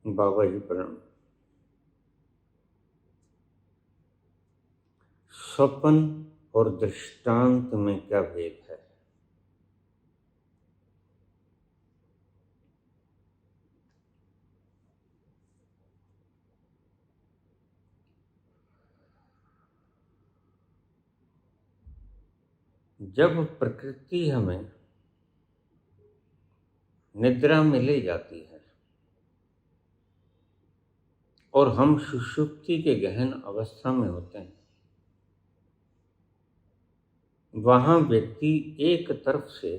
बाबा जी प्रणाम। स्वप्न और दृष्टांत में क्या भेद है? जब प्रकृति हमें निद्रा में ले जाती है और हम सुषुप्ति के गहन अवस्था में होते हैं, वहां व्यक्ति एक तरफ से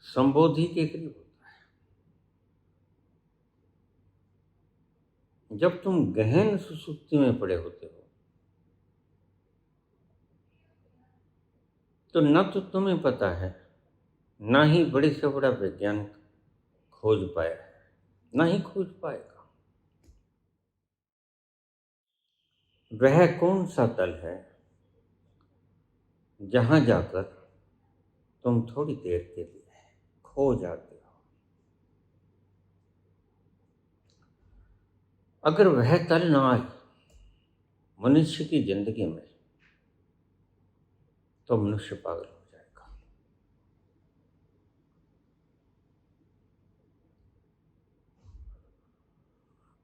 संबोधि के करीब होता है। जब तुम गहन सुषुप्ति में पड़े होते हो तो न तो तुम्हें पता है, ना ही बड़े से बड़ा वैज्ञानिक खोज पाया है, ना ही खोज पाएगा। वह कौन सा तल है जहां जाकर तुम थोड़ी देर के लिए खो जाते हो? अगर वह तल ना आए मनुष्य की जिंदगी में तो मनुष्य पागल हो जाएगा।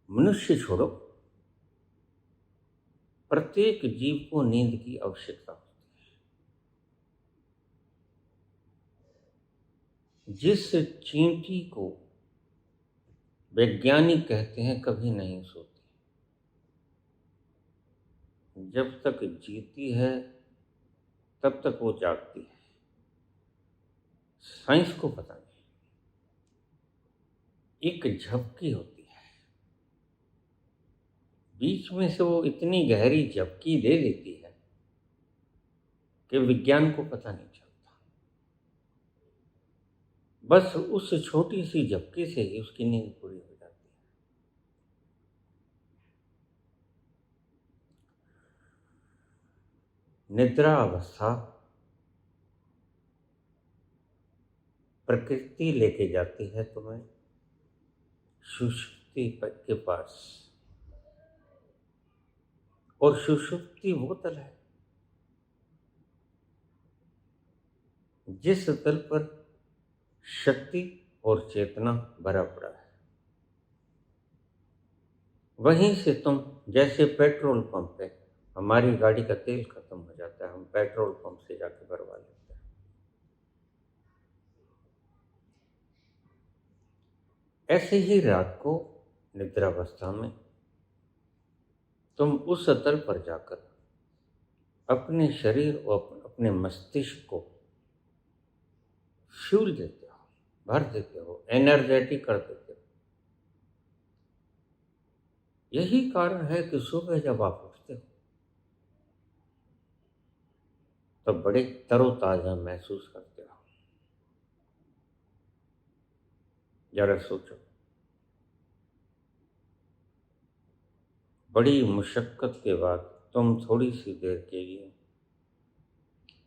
मनुष्य छोड़ो, प्रत्येक जीव को नींद की आवश्यकता होती है। जिस चींटी को वैज्ञानिक कहते हैं कभी नहीं सोती, जब तक जीती है तब तक वो जागती है। साइंस को पता नहीं, एक झपकी होती है, बीच में से वो इतनी गहरी झपकी ले लेती है कि विज्ञान को पता नहीं चलता। बस उस छोटी सी झपकी से ही उसकी नींद पूरी हो जाती है। निद्रा अवस्था प्रकृति लेके जाती है तुम्हें सुषुप्ति के पास, और सुषुप्ति वो तल है जिस तल पर शक्ति और चेतना भरा पड़ा है। वहीं से तुम, जैसे पेट्रोल पंप पे हमारी गाड़ी का तेल खत्म हो जाता है, हम पेट्रोल पंप से जाके भरवा लेते हैं। ऐसे ही रात को निद्रावस्था में तुम उस तल पर जाकर अपने शरीर और अपने मस्तिष्क को फ्यूल देते हो, भर देते हो, एनर्जेटिक कर देते हो। यही कारण है कि सुबह जब आप उठते हो तो बड़े तरोताजा महसूस करते हो। जरा सोचो, बड़ी मुशक्कत के बाद तुम थोड़ी सी देर के लिए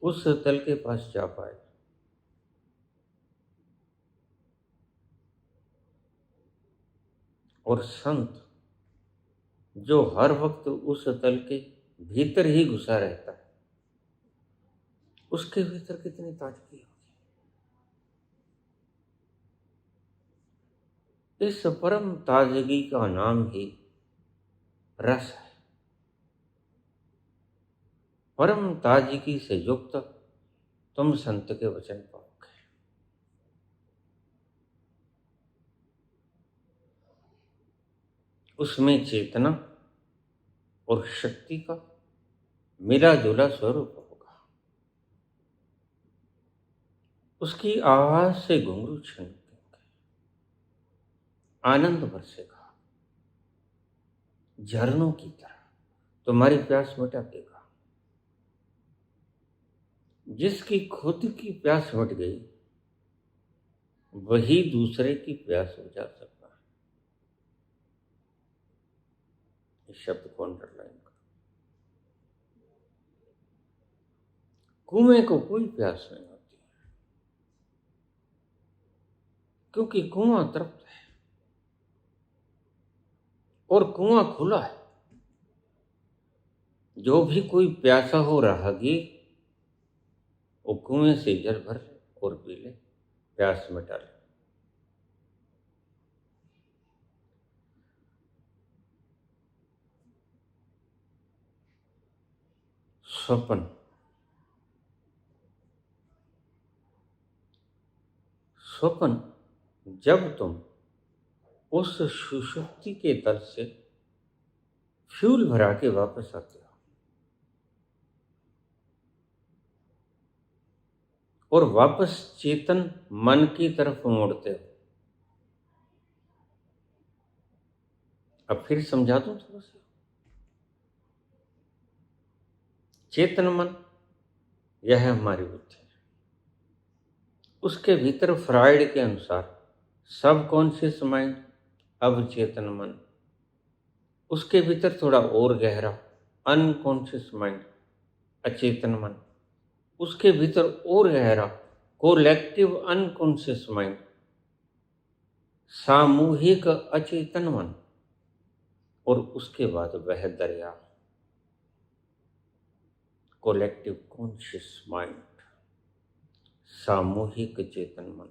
उस तल के पास जा पाए, और संत जो हर वक्त उस तल के भीतर ही घुसा रहता है, उसके भीतर कितनी ताजगी होगी। इस परम ताजगी का नाम ही रस है। परम ताजगी से युक्त तुम संत के वचन पाओगे। उसमें चेतना और शक्ति का मिला जुला स्वरूप होगा। उसकी आवाज से घुंघरू छनकेंगे, आनंद बरसेगा, झरनों की तरह तुम्हारी प्यास मिटा देगा। जिसकी खुद की प्यास मिट गई वही दूसरे की प्यास बुझा सकता है। इस शब्द को अंडरलाइन करो। कुएं को कोई प्यास नहीं होती, क्योंकि कुआं तृप्त है। और कुआं खुला है। जो भी कोई प्यासा हो राहगीर वो कुएं से जल भर ले और पी ले, प्यास मिटा ले। स्वप्न, स्वप्न जब तुम उस सुषुप्ति के तल से फ्यूल भरा के वापस आते हो और वापस चेतन मन की तरफ मुड़ते हो। अब फिर समझा दूं थोड़ा सा। चेतन मन यह हमारी बुद्धि है। उसके भीतर फ्राइड के अनुसार सबकॉन्शियस माइंड, अवचेतन मन। उसके भीतर थोड़ा और गहरा अनकॉन्शियस माइंड, अचेतन मन। उसके भीतर और गहरा कोलेक्टिव अनकॉन्शियस माइंड, सामूहिक अचेतन मन। और उसके बाद वह दरिया, कोलेक्टिव कॉन्शियस माइंड, सामूहिक चेतन मन।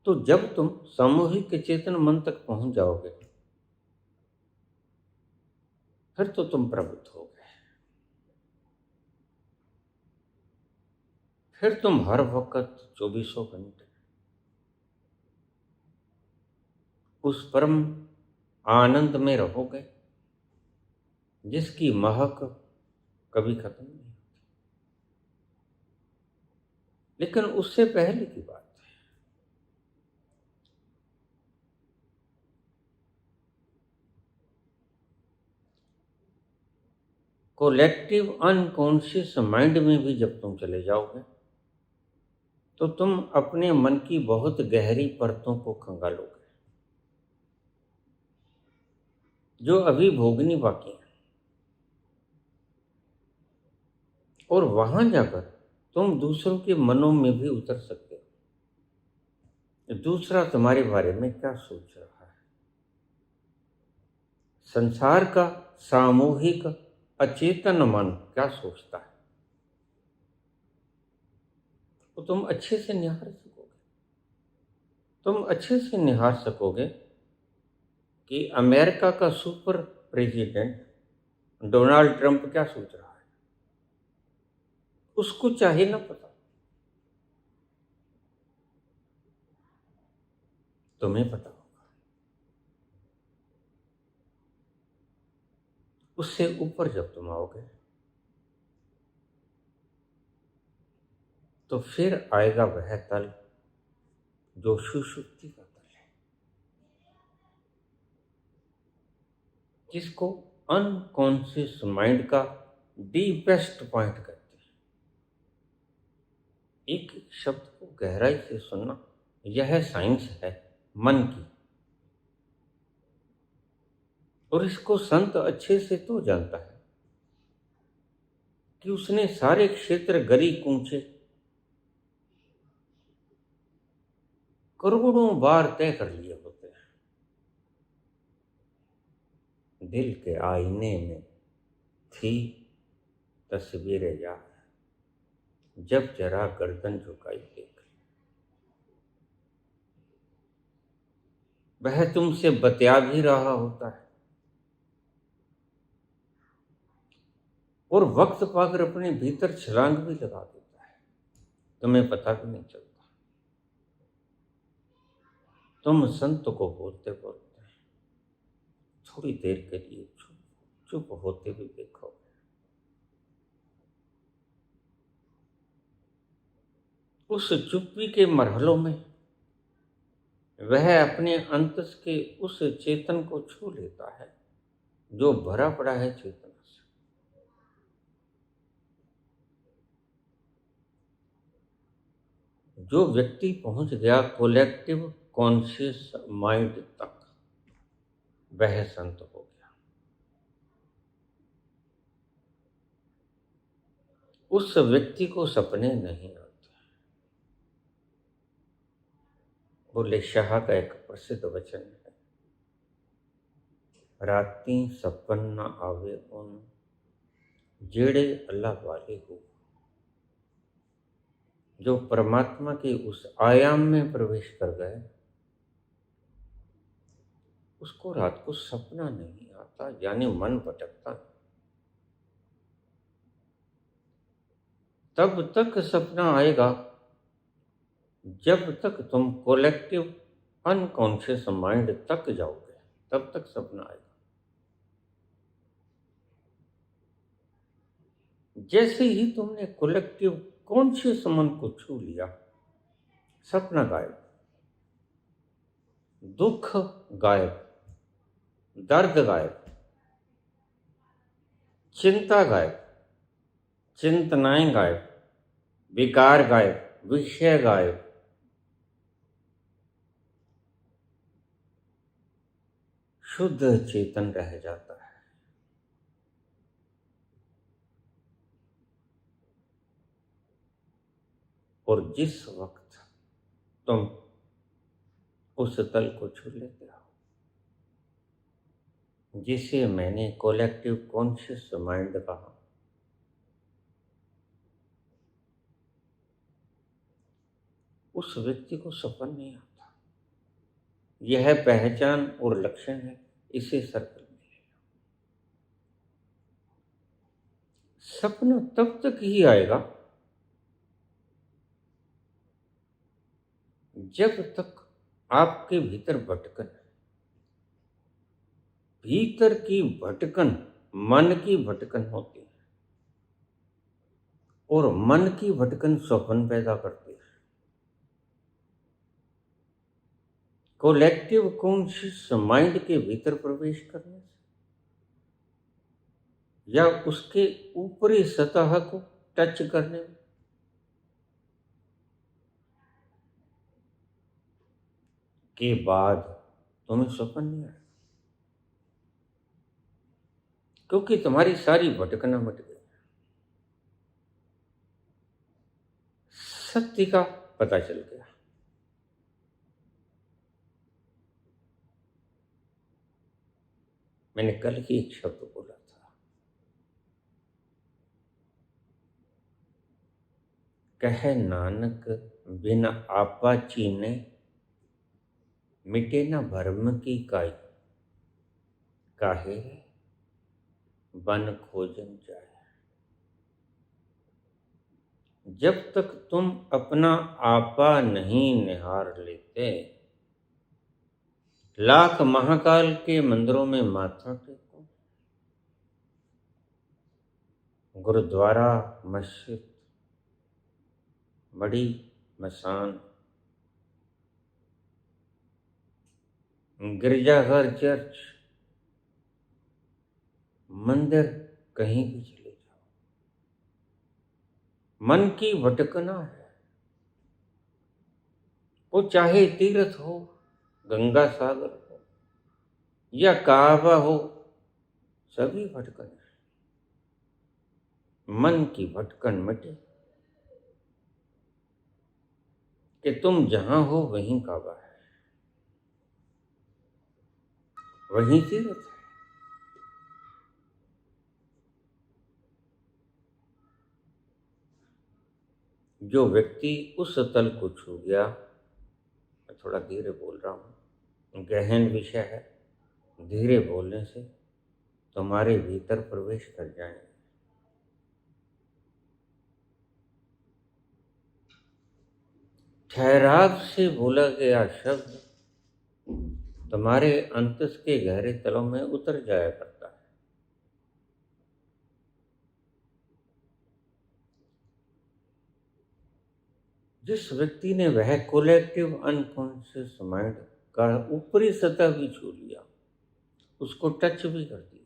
तो जब तुम सामूहिक चेतन मन तक पहुंच जाओगे फिर तो तुम प्रबुद्ध हो गए। फिर तुम हर वक्त 24 घंटे उस परम आनंद में रहोगे जिसकी महक कभी खत्म नहीं होती। लेकिन उससे पहले की बात है, कोलेक्टिव अनकॉन्शियस माइंड में भी जब तुम चले जाओगे तो तुम अपने मन की बहुत गहरी परतों को खंगालोगे जो अभी भोगनी बाकी है। और वहां जाकर तुम दूसरों के मनों में भी उतर सकते हो। दूसरा तुम्हारे बारे में क्या सोच रहा है, संसार का सामूहिक अचेतन मन क्या सोचता है, तो तुम अच्छे से निहार सकोगे। तुम अच्छे से निहार सकोगे कि अमेरिका का सुपर प्रेसिडेंट डोनाल्ड ट्रंप क्या सोच रहा है। उसको चाहे ना पता, तुम्हें पता होगा। उससे ऊपर जब तुम आओगे तो फिर आएगा वह तल जो सुषुप्ति का तल है, जिसको अनकॉन्शियस माइंड का डीपेस्ट पॉइंट कहते हैं। एक एक शब्द को गहराई से सुनना, यह साइंस है मन की। और इसको संत अच्छे से तो जानता है कि उसने सारे क्षेत्र गली कूचे करोड़ों बार तय कर लिए होते हैं। दिल के आईने में थी तस्वीर यार, जब जरा गर्दन झुकाई देख। वह तुमसे बतिया भी रहा होता है और वक्त पाकर अपने भीतर छलांग भी लगा देता है, तुम्हें पता भी नहीं चलता। तुम संत को बोलते बोलते थोड़ी देर के लिए चुप चुप होते भी देखोगे। उस चुप्पी के मरहलों में वह अपने अंतस के उस चेतन को छू लेता है जो भरा पड़ा है चेतना से। जो व्यक्ति पहुंच गया कोलेक्टिव कॉन्शियस माइंड तक वह संत हो गया। उस व्यक्ति को सपने नहीं आते। बुल्ले शाह का एक प्रसिद्ध वचन है, राती सपन न आवे उन जेड़े अल्लाह वाले हो। जो परमात्मा के उस आयाम में प्रवेश कर गए, उसको रात को सपना नहीं आता, यानी मन भटकता नहीं। तब तक सपना आएगा जब तक तुम कोलेक्टिव अनकॉन्शियस माइंड तक जाओगे, तब तक सपना आएगा। जैसे ही तुमने कोलेक्टिव कॉन्शियस मन को छू लिया, सपना गायब, दुख गायब, दर्द गायब, चिंता गायब, चिंतनाएं गायब, विकार गायब, विषय गायब। शुद्ध चेतन रह जाता है। और जिस वक्त तुम उस तल को छू लेते हो, जिसे मैंने कोलेक्टिव कॉन्शियस माइंड कहा, उस व्यक्ति को सपन नहीं आता। यह पहचान और लक्षण है, इसे सर्कल में ले। सपना तब तक ही आएगा जब तक आपके भीतर भटकन है। भीतर की भटकन मन की भटकन होती है, और मन की भटकन स्वप्न पैदा करती है। कोलेक्टिव कॉन्शियस माइंड के भीतर प्रवेश करने से या उसके ऊपरी सतह को टच करने में के बाद तुम्हें स्वप्न नहीं आया, क्योंकि तुम्हारी सारी भटकना मिट गई। सत्य का पता चल गया। मैंने कल ही एक शब्द बोला था, कहे नानक बिन आपा चीने मिटे न भरम की काई, काहे बन खोजन जाए। जब तक तुम अपना आपा नहीं निहार लेते, लाख महाकाल के मंदिरों में माथा टेको, गुरुद्वारा, मस्जिद, बड़ी मसान, गिरजाघर, चर्च, मंदिर, कहीं भी चले जाओ, मन की भटकना है। वो चाहे तीर्थ हो, गंगा सागर हो या काबा हो, सभी भटकन है। मन की भटकन मिटे कि तुम जहां हो वहीं काबा है, वहीं तीर्थ है। जो व्यक्ति उस तल को छू गया, मैं थोड़ा धीरे बोल रहा हूँ, गहन विषय है, धीरे बोलने से तुम्हारे भीतर प्रवेश कर जाएंगे। ठहराव से बोला गया शब्द तुम्हारे अंतस के गहरे तलों में उतर जाया करता है। जिस व्यक्ति ने वह कोलेक्टिव अनकॉन्शियस माइंड का ऊपरी सतह भी छू लिया, उसको टच भी कर दिया,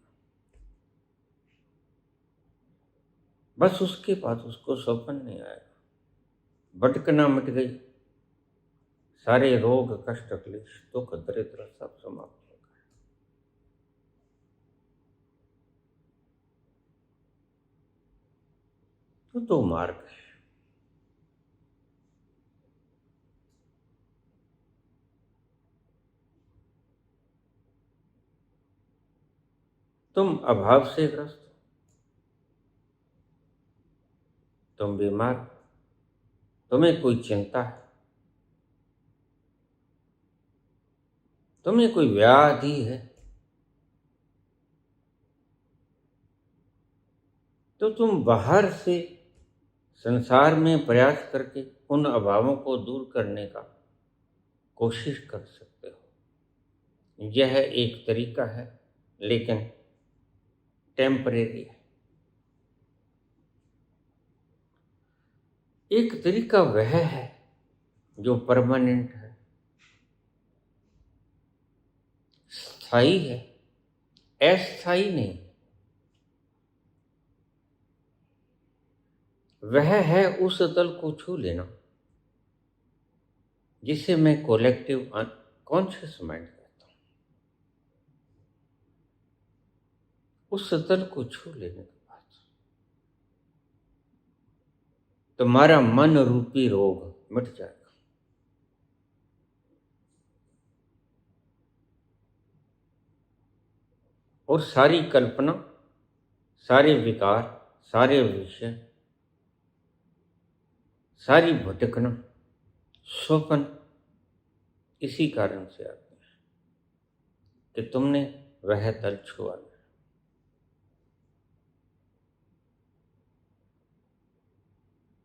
बस उसके बाद उसको स्वप्न नहीं आएगा, भटकना मिट गई, सारे रोग, कष्ट, क्लेश, दुख, दरिद्र सब समाप्त हो गए। तो दो मार्ग है। तुम अभाव से ग्रस्त हो, तुम बीमार हो, तुम्हें कोई चिंता है, तुम्हें कोई व्याधि है, तो तुम बाहर से संसार में प्रयास करके उन अभावों को दूर करने का कोशिश कर सकते हो। यह एक तरीका है, लेकिन टेम्परेरी है। एक तरीका वह है जो परमानेंट है, स्थायी है, अस्थायी नहीं। वह है उस तल को छू लेना जिसे मैं कोलेक्टिव कॉन्शियस माइंड कहता हूं। उस तल को छू लेने के बाद तुम्हारा मन रूपी रोग मिट जाएगा। और सारी कल्पना, सारे विकार, सारे विषय, सारी भटकना, स्वप्न इसी कारण से आते हैं कि तुमने वह तल छुआ लिया।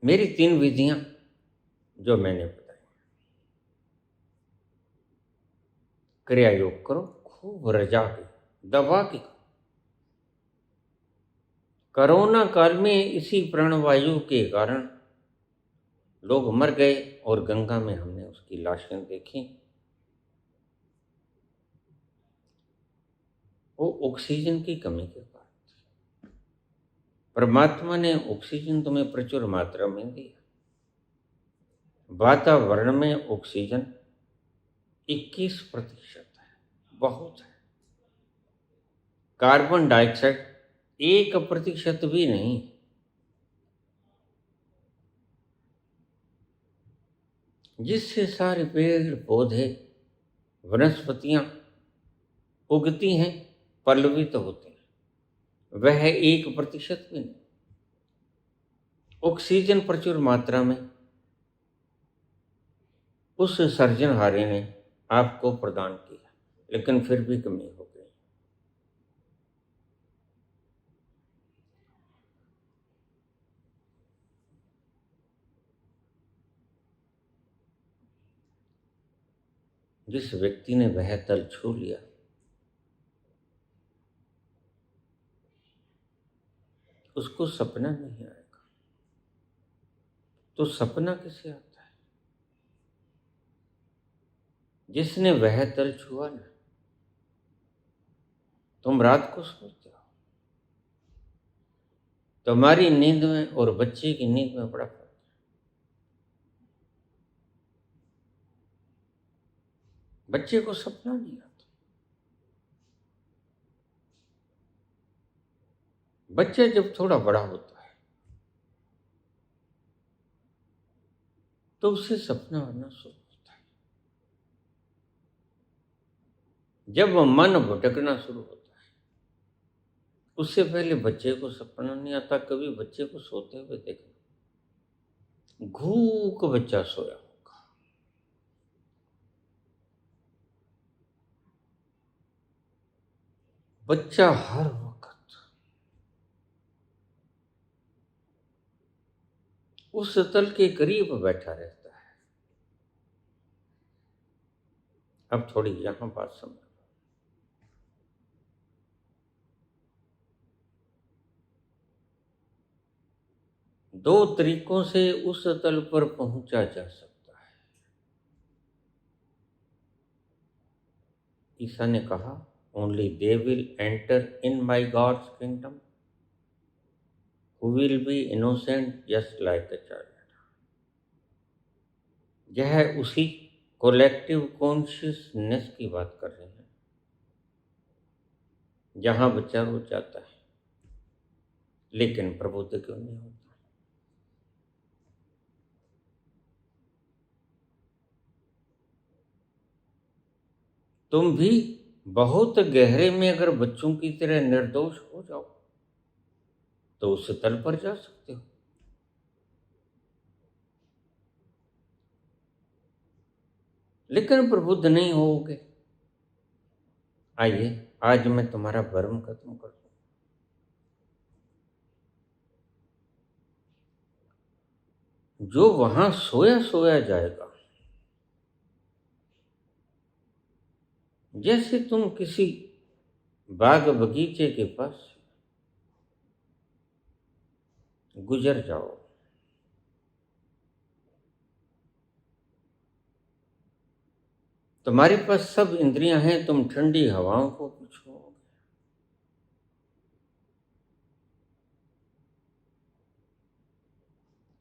मेरी 3 विधियां जो मैंने बताई, क्रिया योग करो, खूब रजा के, दबा के। कोरोना काल में इसी प्राणवायु के कारण लोग मर गए और गंगा में हमने उसकी लाशें देखी। वो ऑक्सीजन की कमी के कारण। परमात्मा ने ऑक्सीजन तुम्हें प्रचुर मात्रा में दी। वातावरण में ऑक्सीजन 21% है, बहुत है। कार्बन डाइऑक्साइड 1% भी नहीं। जिससे सारे पेड़ पौधे वनस्पतियां उगती हैं, पल्लवित होती हैं, वह 1% भी नहीं। ऑक्सीजन प्रचुर मात्रा में उस सर्जनहारे ने आपको प्रदान किया, लेकिन फिर भी कमी हो गई। जिस व्यक्ति ने वह तल छू लिया, उसको सपना नहीं आएगा। तो सपना किसे आता है? जिसने वह तल छुआ ना। तुम रात को सोते हो, तुम्हारी नींद में और बच्चे की नींद में बड़ा फर्क है। बच्चे को सपना नहीं आता। बच्चा जब थोड़ा बड़ा होता है तो उसे सपना आना शुरू होता है। जब मन भटकना शुरू होता है, उससे पहले बच्चे को सपना नहीं आता। कभी बच्चे को सोते हुए देखना, घूक बच्चा सोया होगा। बच्चा हर वक्त उस तल के करीब बैठा रहता है। अब थोड़ी यहां बात समझ। 2 तरीकों से उस तल पर पहुंचा जा सकता है। ईसा ने कहा, only they will enter in my God's kingdom who will be innocent just like a child। यह उसी कोलेक्टिव कॉन्शियसनेस की बात कर रहे हैं जहां बच्चा रो जाता है लेकिन प्रबुद्ध क्यों नहीं होता। तुम भी बहुत गहरे में अगर बच्चों की तरह निर्दोष हो जाओ तो उस तल पर जा सकते हो। लेकिन प्रबुद्ध नहीं होगे। आइए आज मैं तुम्हारा भ्रम खत्म कर दूं। जो वहां सोया सोया जाएगा, जैसे तुम किसी बाग बगीचे के पास गुजर जाओ, तुम्हारे पास सब इंद्रियां हैं, तुम ठंडी हवाओं को पूछो,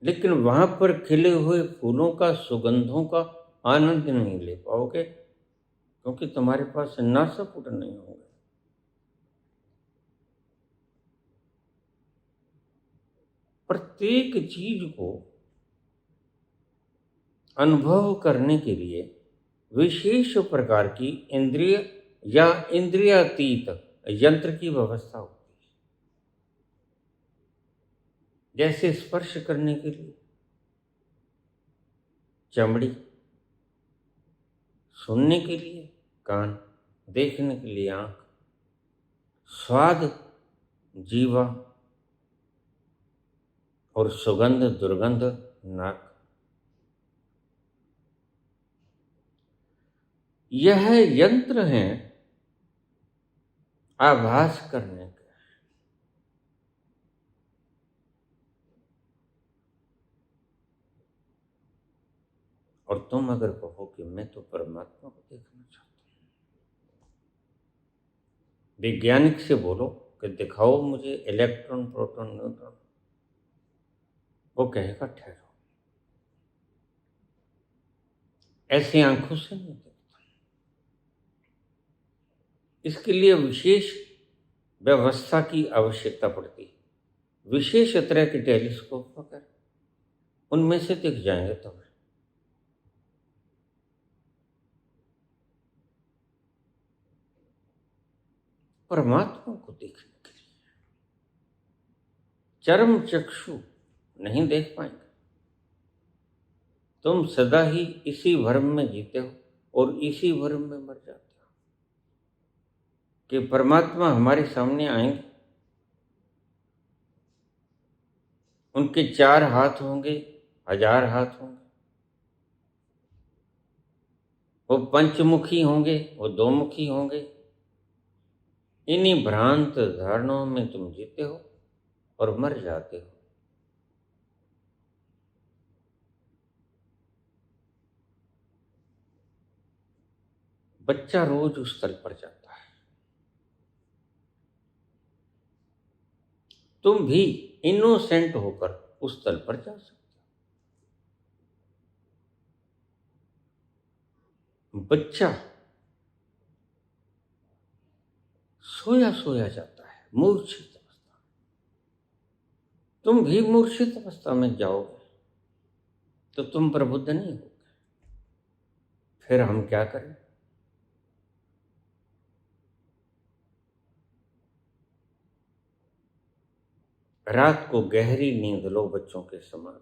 लेकिन वहां पर खिले हुए फूलों का, सुगंधों का आनंद नहीं ले पाओगे, क्योंकि तुम्हारे पास नासापुट नहीं होंगे। प्रत्येक चीज को अनुभव करने के लिए विशेष प्रकार की इंद्रिय या इंद्रियातीत यंत्र की व्यवस्था होती है। जैसे स्पर्श करने के लिए चमड़ी, सुनने के लिए कान, देखने के लिए आंख, स्वाद जीवा और सुगंध दुर्गंध नाक। यह यंत्र हैं आभास करने के। और तुम अगर कहो कि मैं तो परमात्मा को देखना चाहता हूं, वैज्ञानिक से बोलो कि दिखाओ मुझे इलेक्ट्रॉन प्रोटॉन न्यूट्रॉन, वो कहेगा ठहरो, ऐसी आंखों से नहीं देखता। इसके लिए विशेष व्यवस्था की आवश्यकता पड़ती है। विशेष तरह के टेलीस्कोप वगैरह, उनमें से दिख जाएंगे तुम्हें। परमात्मा को देखने के लिए चरम चक्षु नहीं देख पाएंगे। तुम सदा ही इसी भ्रम में जीते हो और इसी भ्रम में मर जाते हो कि परमात्मा हमारे सामने आएंगे, उनके 4 हाथ होंगे, 1000 हाथ होंगे, वो पंचमुखी होंगे, वो 2 मुखी होंगे। इन्हीं भ्रांत धारणाओं में तुम जीते हो और मर जाते हो। बच्चा रोज उस तल पर जाता है, तुम भी इनोसेंट होकर उस तल पर जा सकते हो। बच्चा सोया सोया जाता है, मूर्छित अवस्था। तुम भी मूर्छित अवस्था में जाओगे तो तुम प्रबुद्ध नहीं होगे। फिर हम क्या करें? रात को गहरी नींद लो बच्चों के समान।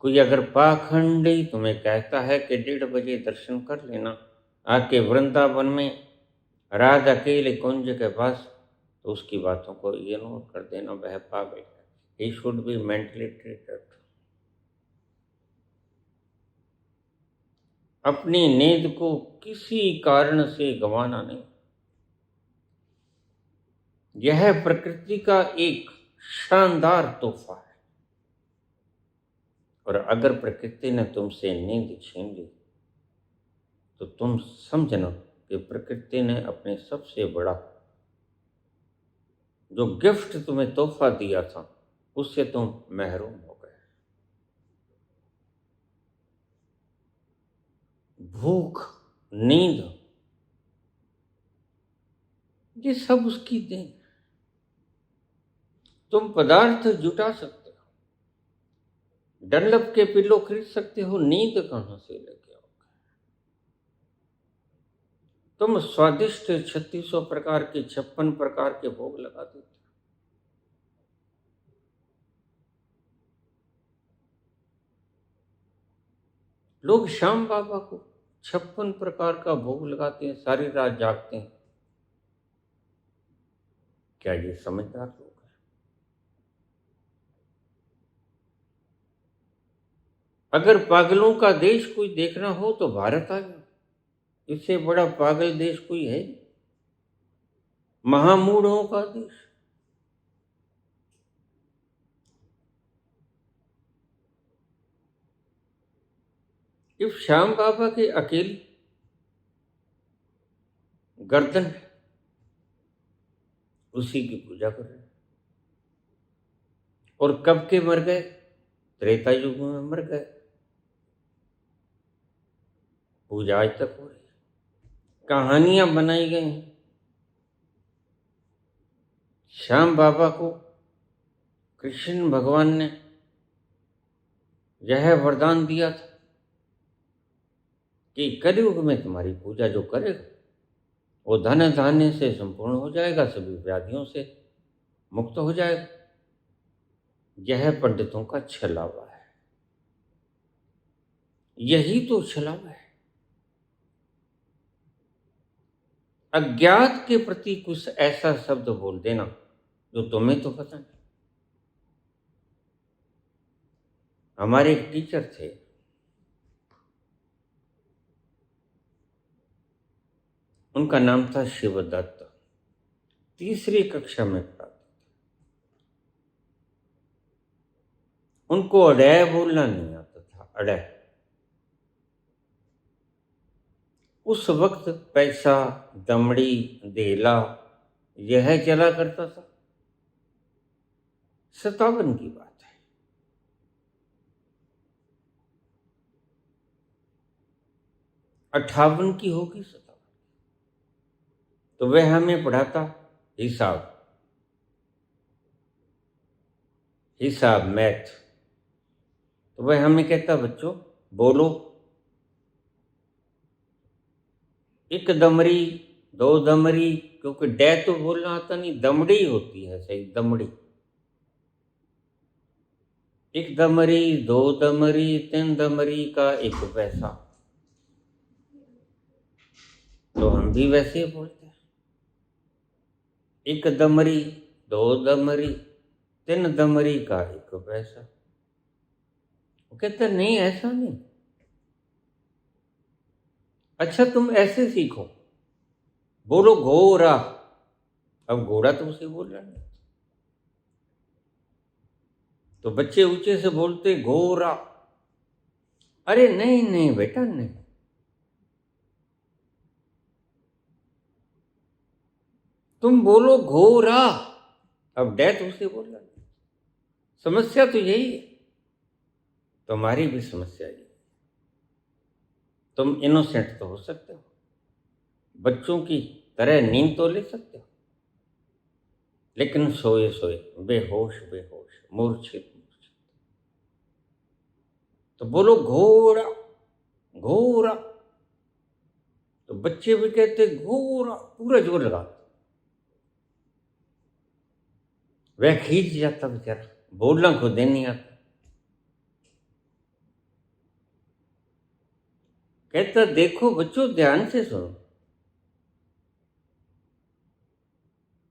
कोई अगर पाखंडी तुम्हें कहता है कि 1:30 बजे दर्शन कर लेना आके वृंदावन में राधा अकेले कुंज के पास, तो उसकी बातों को इग्नोर कर देना, वह पागल है। He should be mentally treated. अपनी नींद को किसी कारण से गंवाना नहीं। यह प्रकृति का एक शानदार तोहफा है, और अगर प्रकृति ने तुमसे नींद छीन ली तो तुम समझना कि प्रकृति ने अपने सबसे बड़ा जो गिफ्ट तुम्हें तोहफा दिया था उससे तुम महरूम हो गए। भूख, नींद, ये सब उसकी देन। तुम पदार्थ जुटा सकते हो, डनलप के पिल्लो खरीद सकते हो, नींद कहां से लेके आओगे? तुम स्वादिष्ट 3600 प्रकार के 56 प्रकार के भोग लगा देते। लोग श्याम बाबा को 56 प्रकार का भोग लगाते हैं, सारी रात जागते हैं। क्या ये समझदार लोग हैं? अगर पागलों का देश कोई देखना हो तो भारत आ जाओ, इससे बड़ा पागल देश कोई है? महामूढ़ों का देश। इस श्याम बाबा के अकेली गर्दन है, उसी की पूजा कर रहे हैं। और कब के मर गए? त्रेता युग में मर गए, पूजा आज तक हो रही है, कहानियां बनाई गई हैं। श्याम बाबा को कृष्ण भगवान ने यह वरदान दिया था कि कलयुग में तुम्हारी पूजा जो करेगा वो धन धान्य से संपूर्ण हो जाएगा, सभी व्याधियों से मुक्त हो जाएगा। यह पंडितों का छलावा है, यही तो छलावा है। अज्ञात के प्रति कुछ ऐसा शब्द बोल देना जो तुम्हें तो पता नहीं। हमारे एक टीचर थे, उनका नाम था शिवदत्त, तीसरी कक्षा में पढ़ाते थे। उनको अड़य बोलना नहीं आता था, अड़य। उस वक्त पैसा, दमड़ी, देला यह चला करता था। 57 की बात है। अट्ठावन की होगी, 57। तो वह हमें पढ़ाता हिसाब, मैथ। तो वह हमें कहता, बच्चों बोलो, एक दमड़ी, दो दमड़ी, क्योंकि डै तो बोलना आता नहीं, दमड़ी होती है सही, दमड़ी। एक दमड़ी, दो दमड़ी, तीन दमड़ी का एक पैसा। तो हम भी वैसे ही बोलते हैं, एक दमड़ी, दो दमड़ी, तीन दमड़ी का एक पैसा। वो कहते नहीं, ऐसा नहीं। अच्छा तुम ऐसे सीखो, बोलो घोड़ा। अब घोड़ा तो उसे बोल रहा है, तो बच्चे ऊंचे से बोलते घोड़ा। अरे नहीं नहीं बेटा, नहीं। तुम बोलो घोड़ा। अब डेथ उसे बोल रहा है। समस्या तो यही है, तुम्हारी भी समस्या यही। तुम इनोसेंट तो हो सकते हो, बच्चों की तरह नींद तो ले सकते हो, लेकिन सोए सोए, बेहोश बेहोश, मूर्छित मूर्छित। तो बोलो घोड़ा घोड़ा। तो बच्चे भी कहते घोड़ा, पूरा जोर लगा। वह खींच जाता बेचारा, बोलना खुद ही नहीं आता। कहता देखो बच्चों, ध्यान से सुनो,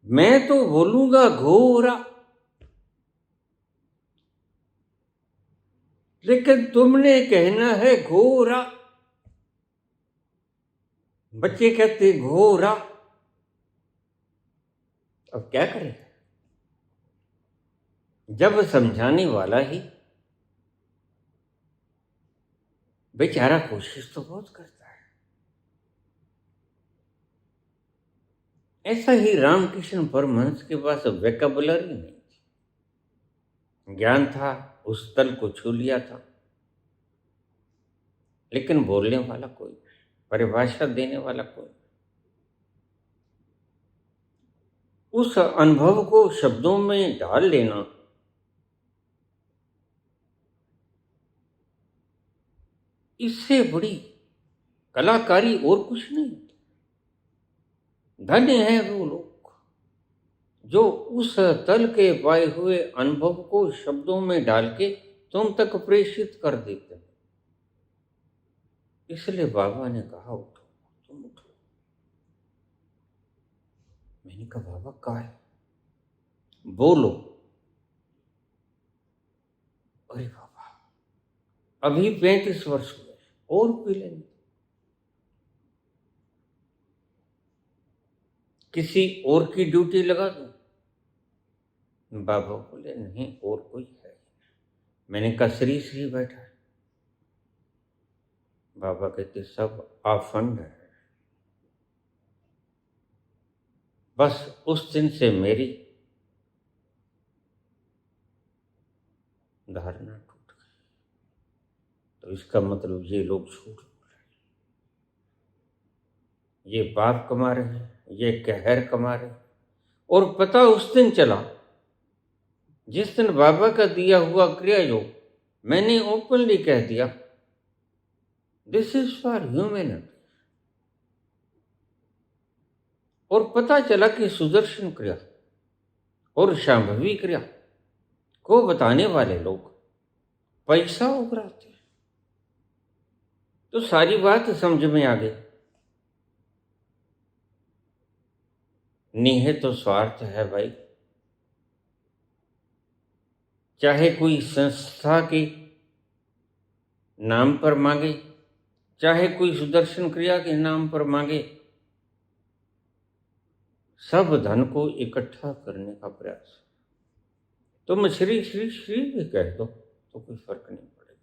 मैं तो बोलूंगा घोड़ा, लेकिन तुमने कहना है घोड़ा। बच्चे कहते घोड़ा। अब क्या करें, जब समझाने वाला ही बेचारा कोशिश तो बहुत करता है। ऐसा ही रामकृष्ण परमहंस के पास वोकैबुलरी नहीं थी, ज्ञान था, उस तल को छू लिया था, लेकिन बोलने वाला कोई, परिभाषा देने वाला कोई। उस अनुभव को शब्दों में ढाल लेना, इससे बड़ी कलाकारी और कुछ नहीं। धन्य है वो लोग जो उस तल के पाए हुए अनुभव को शब्दों में डाल के तुम तक प्रेषित कर देते हैं। इसलिए बाबा ने कहा उठो, तुम उठो। मैंने कहा बाबा क्या है? बोलो। अरे बाबा अभी 35 वर्ष हुए और पी लेंगे। किसी और की ड्यूटी लगा दूं? बाबा बोले नहीं और कोई है। मैंने कहा श्री श्री बैठा है। बाबा कहते सब आफंड है। बस उस दिन से मेरी धारणा टूट गई। तो इसका मतलब ये लोग झूठ बोल रहे हैं, ये पाप कमा रहे हैं, ये कहर कमा रहे हैं। और पता उस दिन चला जिस दिन बाबा का दिया हुआ क्रिया योग मैंने ओपनली कह दिया दिस इज फॉर ह्यूमैनिटी। और पता चला कि सुदर्शन क्रिया और शांभवी क्रिया को बताने वाले लोग पैसा उगराते हैं। तो सारी बात समझ में आ गई। निहित तो स्वार्थ है भाई। चाहे कोई संस्था के नाम पर मांगे, चाहे कोई सुदर्शन क्रिया के नाम पर मांगे, सब धन को इकट्ठा करने का प्रयास। तुम श्री श्री श्री भी कह दो तो कोई फर्क नहीं पड़ेगा।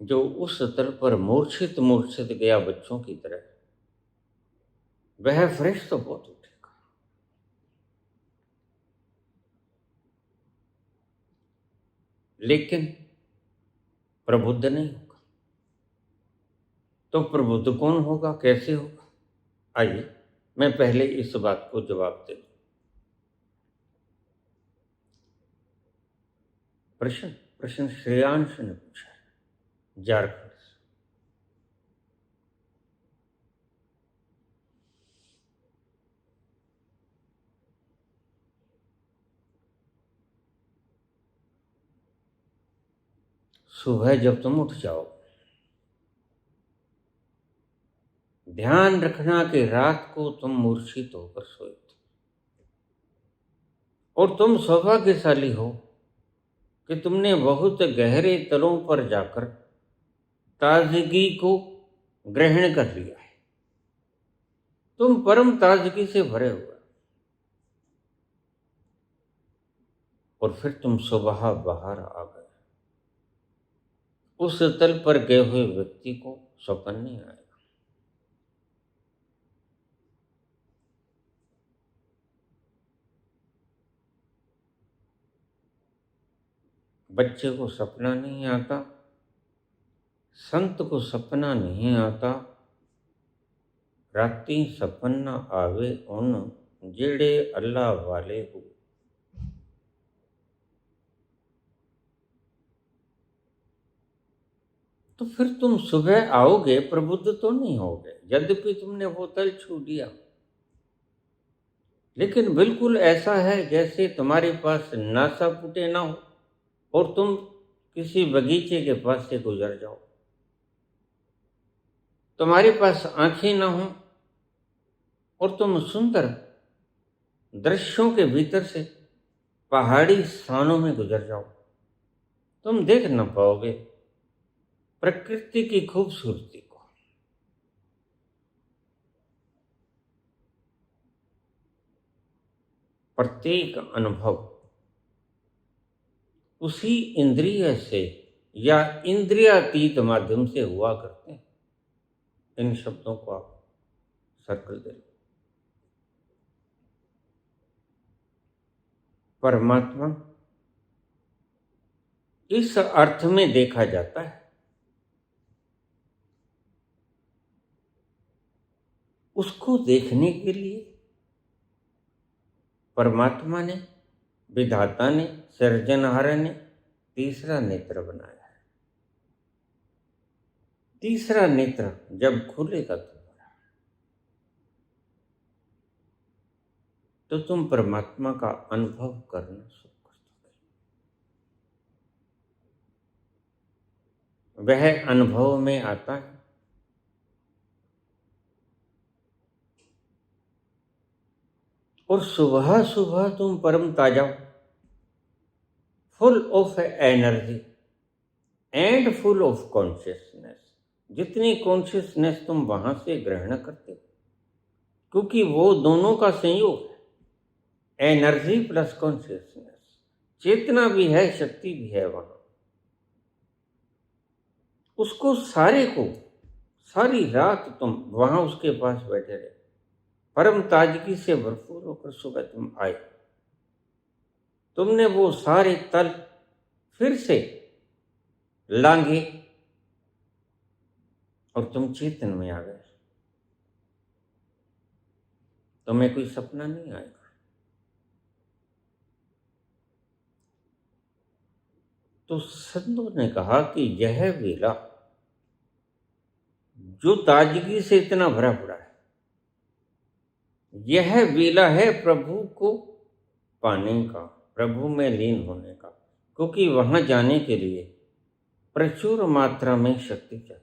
जो उस तल पर मूर्छित मूर्छित गया बच्चों की तरह, वह फ्रेश तो बहुत उठेगा। लेकिन प्रबुद्ध नहीं होगा। तो प्रबुद्ध कौन होगा, कैसे होगा? आइए मैं पहले इस बात को जवाब दे दूं। प्रश्न श्रेयांश ने पूछा है, झारखंड से। सुबह जब तुम उठ जाओ, ध्यान रखना कि रात को तुम मूर्छित होकर सोए थे। और तुम सौभाग्यशाली हो कि तुमने बहुत गहरे तलों पर जाकर ताजगी को ग्रहण कर लिया है। तुम परम ताजगी से भरे हुए। और फिर तुम सुबह बाहर आ गए। उस तल पर गए हुए व्यक्ति को स्वप्न नहीं आएगा। बच्चे को सपना नहीं आता, संत को सपना नहीं आता। राती सपना आवे उन जेड़े अल्लाह वाले हो। तो फिर तुम सुबह आओगे, प्रबुद्ध तो नहीं होगे, यद्यपि तुमने वो तल छू लिया। लेकिन बिल्कुल ऐसा है जैसे तुम्हारे पास नासापुटे ना हो और तुम किसी बगीचे के पास से गुजर जाओ। तुम्हारे पास आंखें ना हो और तुम सुंदर दृश्यों के भीतर से पहाड़ी स्थानों में गुजर जाओ। तुम देख न पाओगे प्रकृति की खूबसूरती को। प्रत्येक अनुभव उसी इंद्रिय से या इंद्रियातीत माध्यम से हुआ करते हैं। इन शब्दों को आप सर्कल दे। परमात्मा इस अर्थ में देखा जाता है, उसको देखने के लिए परमात्मा ने, विधाता ने, सृजनहार ने तीसरा नेत्र बनाया है। तीसरा नेत्र जब खुलेगा तो तुम परमात्मा का अनुभव करना शुरू कर दोगे। वह अनुभव में आता है और सुबह सुबह तुम परम ताजा, full of energy and full of consciousness. जितनी कॉन्शियसनेस तुम वहां से ग्रहण करते हो, क्योंकि वो दोनों का संयोग है, एनर्जी प्लस कॉन्शियसनेस। चेतना भी है, शक्ति भी है वहां। उसको सारे को सारी रात तुम वहां उसके पास बैठे रहे, परम ताजगी से भरपूर होकर सुबह तुम आए, तुमने वो सारे तल फिर से लांघे और तुम चेतन में आ गए। तुम्हें कोई सपना नहीं आएगा। तो संतों ने कहा कि यह वेला जो ताजगी से इतना भरा पड़ा है, यह वेला है प्रभु को पाने का, प्रभु में लीन होने का। क्योंकि वहां जाने के लिए प्रचुर मात्रा में शक्ति चाहिए,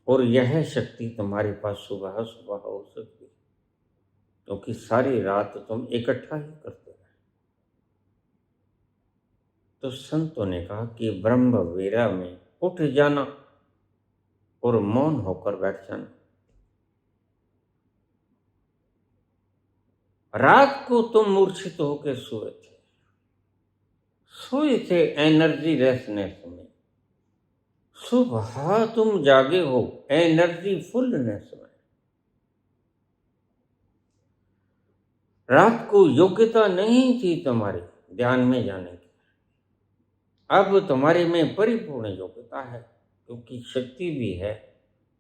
और यह शक्ति तुम्हारे पास सुबह सुबह हो सकती है, क्योंकि सारी रात तुम इकट्ठा ही करते रहे। तो संतों ने कहा कि ब्रह्म वेला में उठ जाना और मौन होकर बैठ जाना। रात को तुम मूर्छित होकर सोए थे एनर्जी लेसनेस में। सुबह तुम जागे हो एनर्जी फुलनेस में। रात को योग्यता नहीं थी तुम्हारी ध्यान में जाने की, अब तुम्हारे में परिपूर्ण योग्यता है, क्योंकि शक्ति भी है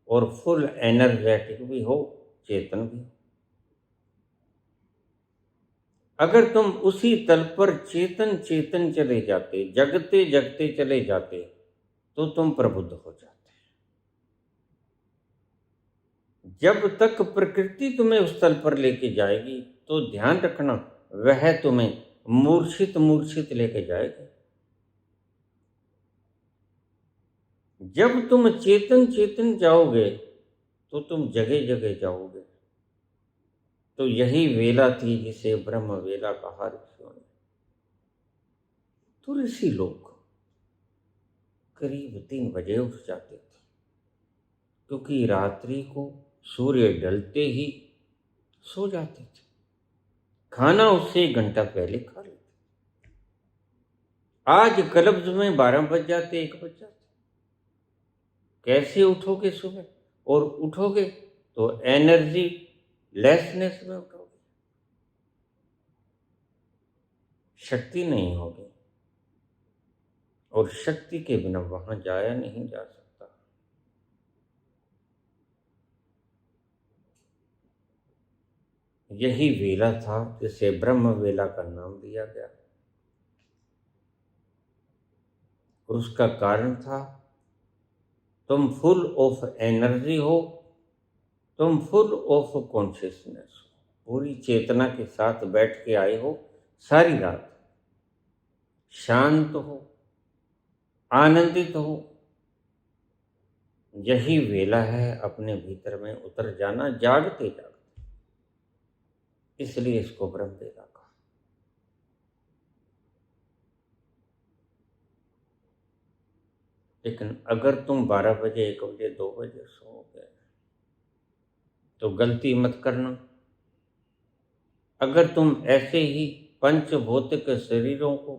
और फुल एनर्जेटिक भी हो, चेतन भी। अगर तुम उसी तल पर चेतन चेतन चले जाते, जगते जगते चले जाते, तो तुम प्रबुद्ध हो जाते। जब तक प्रकृति तुम्हें उस तल पर लेके जाएगी तो ध्यान रखना, वह तुम्हें मूर्छित मूर्छित लेके जाएगी। जब तुम चेतन चेतन जाओगे तो तुम जगह जगह जाओगे। तो यही वेला थी जिसे ब्रह्म वेला कहा ऋषियों ने। तो ऋषि लोग करीब 3 बजे उठ जाते थे, क्योंकि रात्रि को सूर्य ढलते ही सो जाते थे। खाना उससे 1 घंटा पहले खा लेते। आज क्लब्स में 12 बज जाते, 1 बज जाते। कैसे उठोगे सुबह? और उठोगे तो एनर्जी लेसनेस में उठोगे, शक्ति नहीं होगी, और शक्ति के बिना वहां जाया नहीं जा सकता। यही वेला था जिसे ब्रह्म वेला का नाम दिया गया, और उसका कारण था तुम फुल ऑफ एनर्जी हो, तुम फुल ऑफ कॉन्शियसनेस हो, पूरी चेतना के साथ बैठ के आए हो, सारी रात शांत हो, आनंदित हो। यही वेला है अपने भीतर में उतर जाना, जागते जागते। इसलिए इसको ब्रह्म वेला कहा। लेकिन अगर तुम 12 बजे, 1 बजे, 2 बजे सोओगे तो गलती मत करना। अगर तुम ऐसे ही पंचभौतिक शरीरों को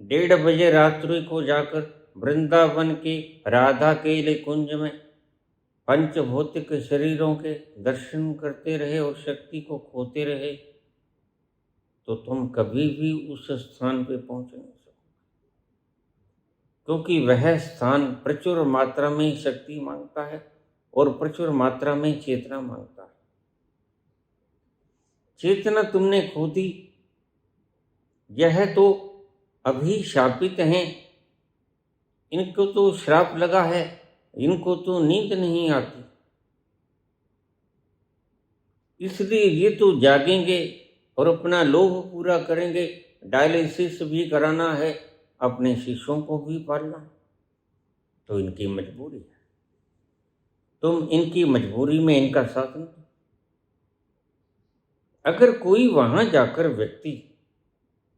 1:30 बजे रात्रि को जाकर वृंदावन के राधा केले कुंज में पंचभौतिक शरीरों के दर्शन करते रहे और शक्ति को खोते रहे, तो तुम कभी भी उस स्थान पे पहुंच नहीं सकते, क्योंकि वह स्थान प्रचुर मात्रा में शक्ति मांगता है और प्रचुर मात्रा में चेतना मांगता है। चेतना तुमने खो दी, यह तो अभिशापित हैं इनको तो श्राप लगा है, इनको तो नींद नहीं आती, इसलिए ये तो जागेंगे और अपना लोभ पूरा करेंगे। डायलिसिस भी कराना है, अपने शिष्यों को भी पालना है, तो इनकी मजबूरी है। तुम इनकी मजबूरी में इनका साथ नहीं। अगर कोई वहां जाकर व्यक्ति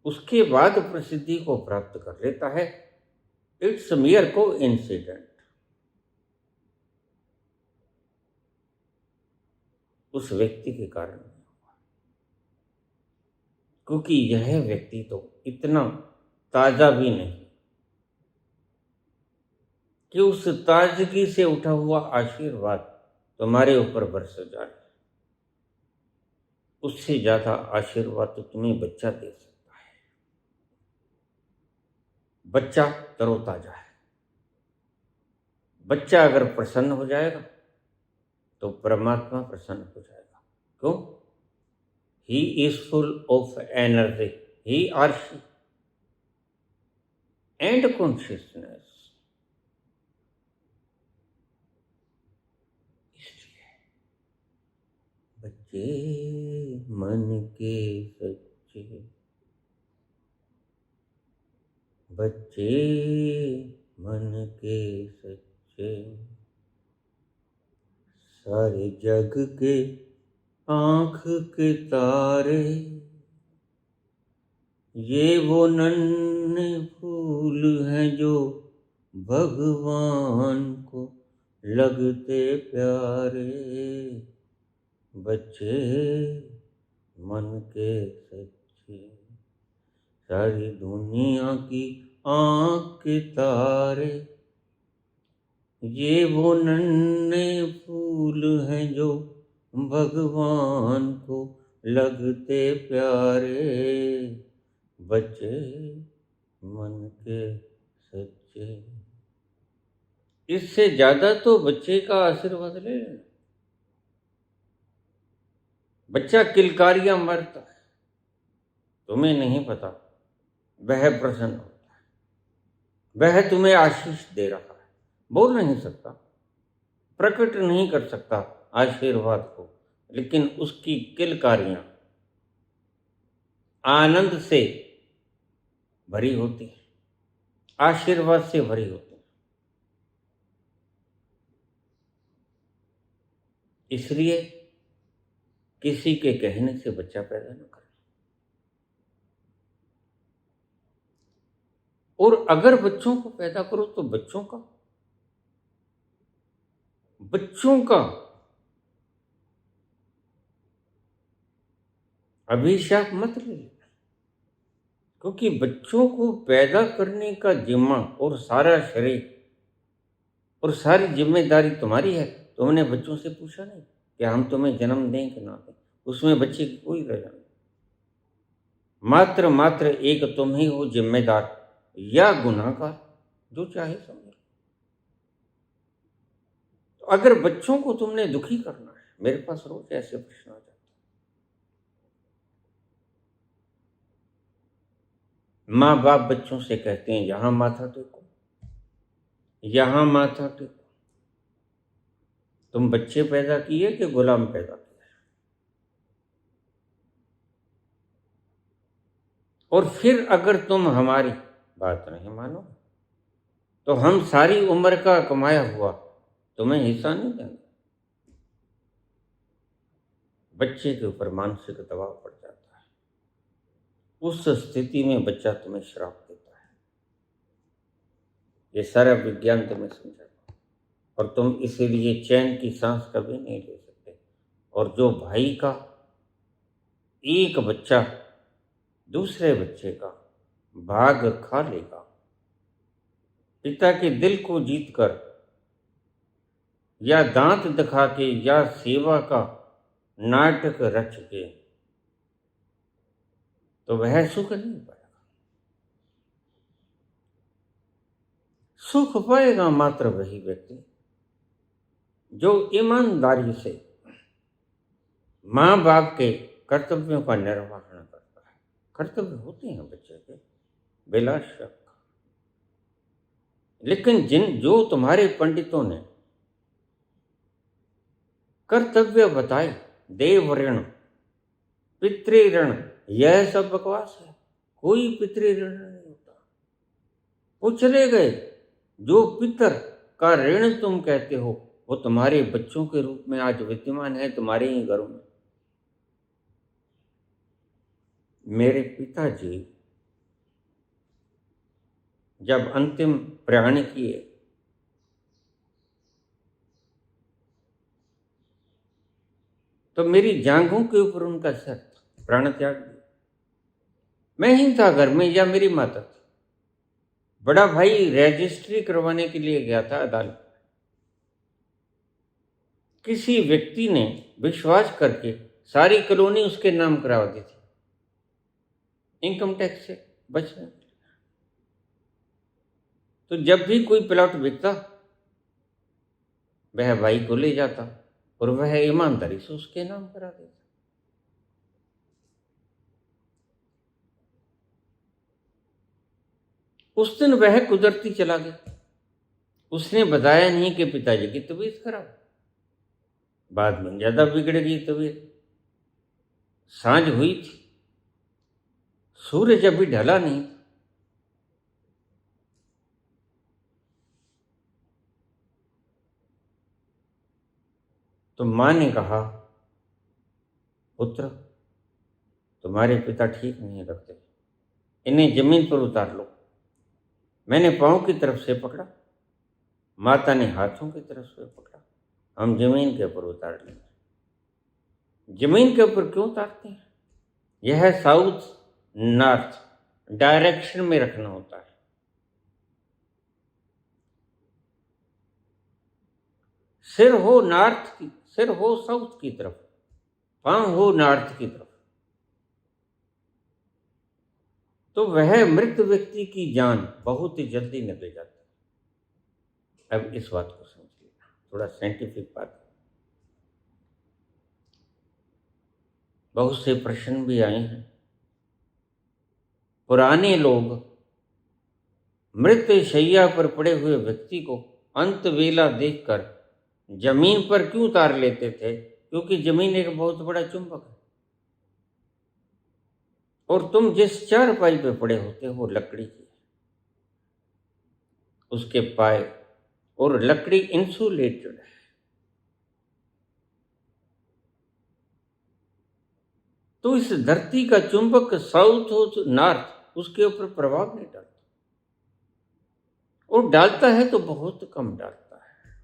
उसके बाद प्रसिद्धि को प्राप्त कर लेता है, इट्स मियर को इंसिडेंट, उस व्यक्ति के कारण नहीं हुआ, क्योंकि यह व्यक्ति तो इतना ताजा भी नहीं कि उस ताजगी से उठा हुआ आशीर्वाद तुम्हारे ऊपर बरस जाए। उससे ज्यादा आशीर्वाद तो तुम्हें बच्चा दे सकता है। बच्चा तरोताजा है। बच्चा अगर प्रसन्न हो जाएगा तो परमात्मा प्रसन्न हो जाएगा। क्यों? He is full of energy, he और शी एंड कॉन्शियसनेस। बच्चे मन के सच्चे, बच्चे मन के सच्चे, सारे जग के आंख के तारे, ये वो नन्हे फूल हैं जो भगवान को लगते प्यारे। बच्चे मन के सच्चे, सारी दुनिया की आंख के तारे, ये वो नन्हे फूल हैं जो भगवान को लगते प्यारे। बच्चे मन के सच्चे। इससे ज्यादा तो बच्चे का आशीर्वाद ले लेना। बच्चा किलकारियां मरता है, तुम्हें नहीं पता, वह प्रसन्न होता है, वह तुम्हें आशीष दे रहा है। बोल नहीं सकता, प्रकट नहीं कर सकता आशीर्वाद को, लेकिन उसकी किलकारियां आनंद से भरी होती है, आशीर्वाद से भरी होती है। इसलिए किसी के कहने से बच्चा पैदा न करें। और अगर बच्चों को पैदा करो तो बच्चों का अभिशाप मत ले लेना, क्योंकि बच्चों को पैदा करने का जिम्मा और सारा शरीर और सारी जिम्मेदारी तुम्हारी है। तुमने बच्चों से पूछा नहीं कि हम तुम्हें जन्म दें कि ना दें, उसमें बच्चे की कोई रजा नहीं। मात्र एक तुम ही हो जिम्मेदार या गुनाहगार, जो चाहे समझ। तो अगर बच्चों को तुमने दुखी करना है, मेरे पास रोज ऐसे प्रश्न आ जाते हैं। माँ बाप बच्चों से कहते हैं यहां माथा टेको, यहां माथा टेको। तुम बच्चे पैदा किए कि गुलाम पैदा किए? और फिर अगर तुम हमारी बात नहीं मानो तो हम सारी उम्र का कमाया हुआ तुम्हें हिस्सा नहीं देंगे। बच्चे के ऊपर मानसिक दबाव पड़ जाता है। उस स्थिति में बच्चा तुम्हें श्राप देता है। ये सारा विज्ञान तुम्हें समझाता, और तुम इसीलिए चैन की सांस कभी नहीं ले सकते। और जो भाई का एक बच्चा दूसरे बच्चे का भाग खा लेगा, पिता के दिल को जीतकर या दांत दिखा के या सेवा का नाटक रच के, तो वह सुख नहीं पाएगा। सुख पाएगा मात्र वही व्यक्ति जो ईमानदारी से माँ बाप के कर्तव्यों का निर्वहन करता है। कर्तव्य होते हैं बच्चे के, बिला शक, लेकिन जो तुम्हारे पंडितों ने कर्तव्य बताए, देव ऋण, पितृ ऋण, यह सब बकवास है। कोई पितृ ऋण नहीं होता। वो चले गए। जो पितर का ऋण तुम कहते हो वो तुम्हारे बच्चों के रूप में आज विद्यमान है तुम्हारे ही घरों में। मेरे पिताजी जब अंतिम प्रयाण किए तो मेरी जांघों के ऊपर उनका सर था, प्राण त्याग दिया। मैं ही था घर में या मेरी माता थी। बड़ा भाई रजिस्ट्री करवाने के लिए गया था अदालत। किसी व्यक्ति ने विश्वास करके सारी कॉलोनी उसके नाम करवा दी थी, इनकम टैक्स से बचने। तो जब भी कोई प्लॉट बिकता वह भाई को ले जाता और वह ईमानदारी से उसके नाम करा देता। उस दिन वह कुदरती चला गया। उसने बताया नहीं कि पिताजी की तबीयत खराब। बाद में ज्यादा बिगड़ गई तबीयत। सांझ हुई थी, सूरज अभी ढला नहीं। तो मां ने कहा, पुत्र तुम्हारे पिता ठीक नहीं लगते, इन्हें जमीन पर उतार लो। मैंने पांव की तरफ से पकड़ा, माता ने हाथों की तरफ से पकड़ा। हम जमीन के ऊपर उतार लेंगे। जमीन के ऊपर क्यों उतारते हैं? यह साउथ नॉर्थ डायरेक्शन में रखना होता है। सिर हो साउथ की तरफ, पांव हो नॉर्थ की तरफ। तो वह मृत व्यक्ति की जान बहुत ही जल्दी निकल जाती है। अब इस बात को समझिए, थोड़ा साइंटिफिक बात। बहुत से प्रश्न भी आए हैं। पुराने लोग मृत शैया पर पड़े हुए व्यक्ति को अंत वेला देखकर जमीन पर क्यों उतार लेते थे? क्योंकि जमीन एक बहुत बड़ा चुंबक है और तुम जिस चारपाई पे पड़े होते हो लकड़ी की, उसके पाए और लकड़ी इंसुलेटेड है। तो इस धरती का चुंबक साउथ हो नॉर्थ उसके ऊपर प्रभाव नहीं डालता, और डालता है तो बहुत कम डालता है।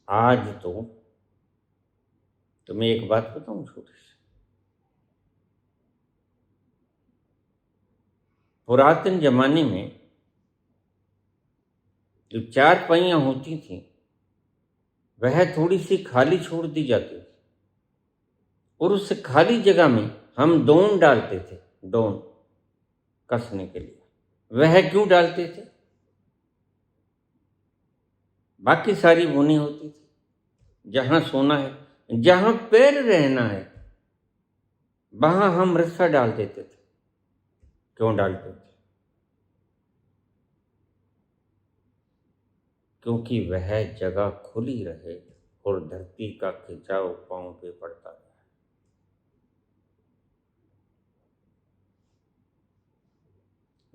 आज तो तुम्हें एक बात बताऊं छोटी सी। पुरातन जमाने में जो चार पहियां होती थी वह थोड़ी सी खाली छोड़ दी जाती थी और उस खाली जगह में हम दोन डालते थे, दोन कसने के लिए। वह क्यों डालते थे? बाकी सारी बुनी होती थी। जहां सोना है, जहां पैर रहना है, वहां हम रस्सा डाल देते थे। क्यों डालते थे? क्योंकि वह जगह खुली रहे और धरती का खिंचाव पांव पे पड़ता है।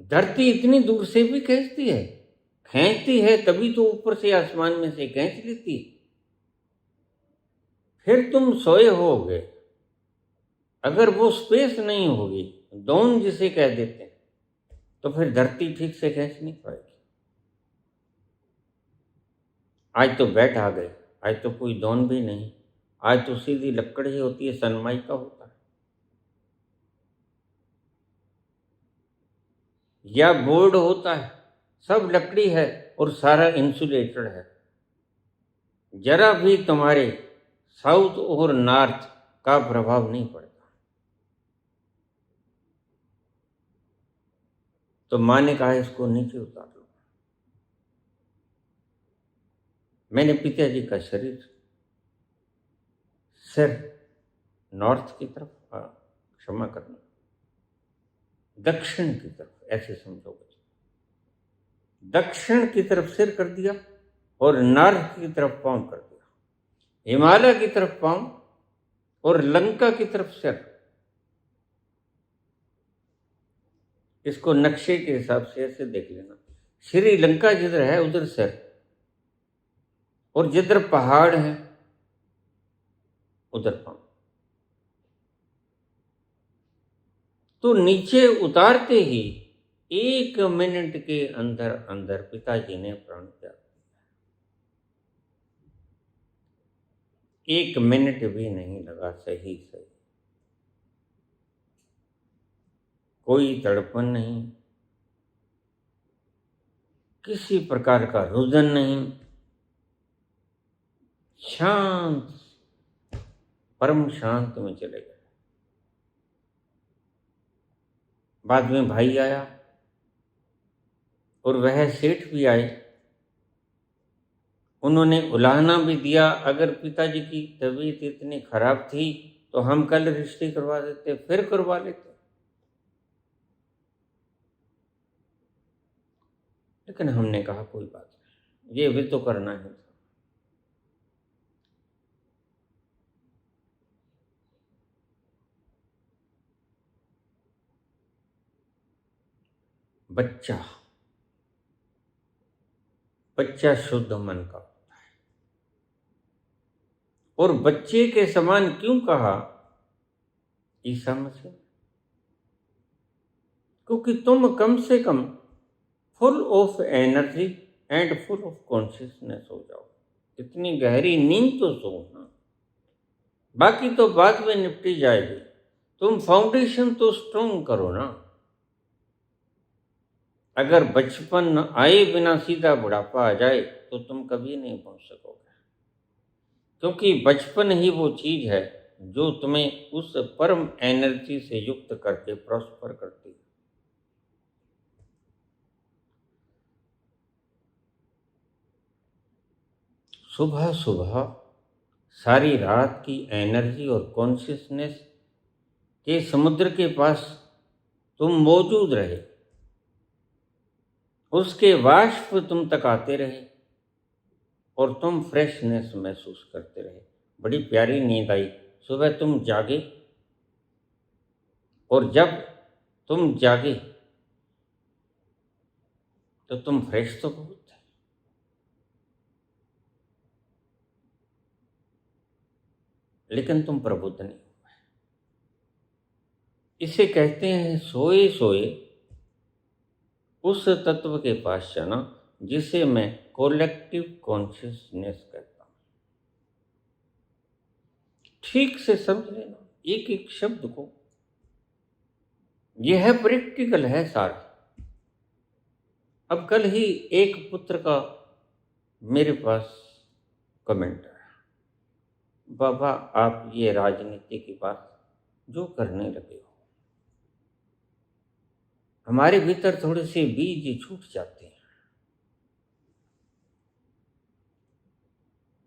धरती इतनी दूर से भी खींचती है तभी तो ऊपर से आसमान में से खींच लेती है। फिर तुम सोए होगे, अगर वो स्पेस नहीं होगी, दोन जिसे कह देते हैं, तो फिर धरती ठीक से खींच नहीं पाएगी। आज तो बैठ आ गए, आज तो कोई दोन भी नहीं, आज तो सीधी लकड़ ही होती है, सनमाई का होता है या बोर्ड होता है, सब लकड़ी है और सारा इंसुलेटेड है। जरा भी तुम्हारे साउथ और नॉर्थ का प्रभाव नहीं पड़ता। तो मां ने कहा इसको नीचे उतार लो। मैंने पिताजी का शरीर सिर नॉर्थ की तरफ, क्षमा करना, दक्षिण की तरफ, ऐसे समझोगे। दक्षिण की तरफ सिर कर दिया और नॉर्थ की तरफ पांव कर दिया, हिमालय की तरफ पांव और लंका की तरफ सिर। इसको नक्शे के हिसाब से ऐसे देख लेना, श्रीलंका जिधर है उधर सिर, और जिधर पहाड़ है उधर पांव। तो नीचे उतारते ही 1 मिनट के अंदर अंदर पिताजी ने प्राण त्याग दिया। 1 मिनट भी नहीं लगा, सही सही। कोई तड़पन नहीं, किसी प्रकार का रुदन नहीं, शांत, परम शांत में चले गए। बाद में भाई आया और वह सेठ भी आए, उन्होंने उलाहना भी दिया। अगर पिताजी की तबीयत इतनी खराब थी तो हम कल रजिस्ट्री करवा देते, फिर करवा लेते, लेकिन हमने कहा कोई बात नहीं, ये भी तो करना है। बच्चा बच्चा शुद्ध मन का होता है। और बच्चे के समान क्यों कहा ईसा मसीह? क्योंकि तुम कम से कम full of energy and full of consciousness हो जाओ। इतनी गहरी नींद तो सो ना, बाकी तो बाद में निपटी जाएगी। तुम फाउंडेशन तो स्ट्रॉन्ग करो ना। अगर बचपन आए बिना सीधा बुढ़ापा आ जाए तो तुम कभी नहीं पहुंच सकोगे, क्योंकि बचपन ही वो चीज है जो तुम्हें उस परम एनर्जी से युक्त करके प्रॉस्पर करती है। सुबह सुबह सारी रात की एनर्जी और कॉन्शियसनेस के समुद्र के पास तुम मौजूद रहे, उसके वाष्प तुम तक आते रहे और तुम फ्रेशनेस महसूस करते रहे। बड़ी प्यारी नींद आई। सुबह तुम जागे, और जब तुम जागे तो तुम फ्रेश तो बहुत थे, लेकिन तुम प्रबुद्ध नहीं हुए। इसे कहते हैं सोए सोए उस तत्व के पास जाना, जिसे मैं कोलेक्टिव कॉन्शियसनेस कहता हूं। ठीक से समझ लेना एक एक शब्द को, यह है प्रैक्टिकल है सारा। अब कल ही एक पुत्र का मेरे पास कमेंट आया, बाबा आप ये राजनीति की बात जो करने लगे हो, हमारे भीतर थोड़े से बीज छूट जाते हैं,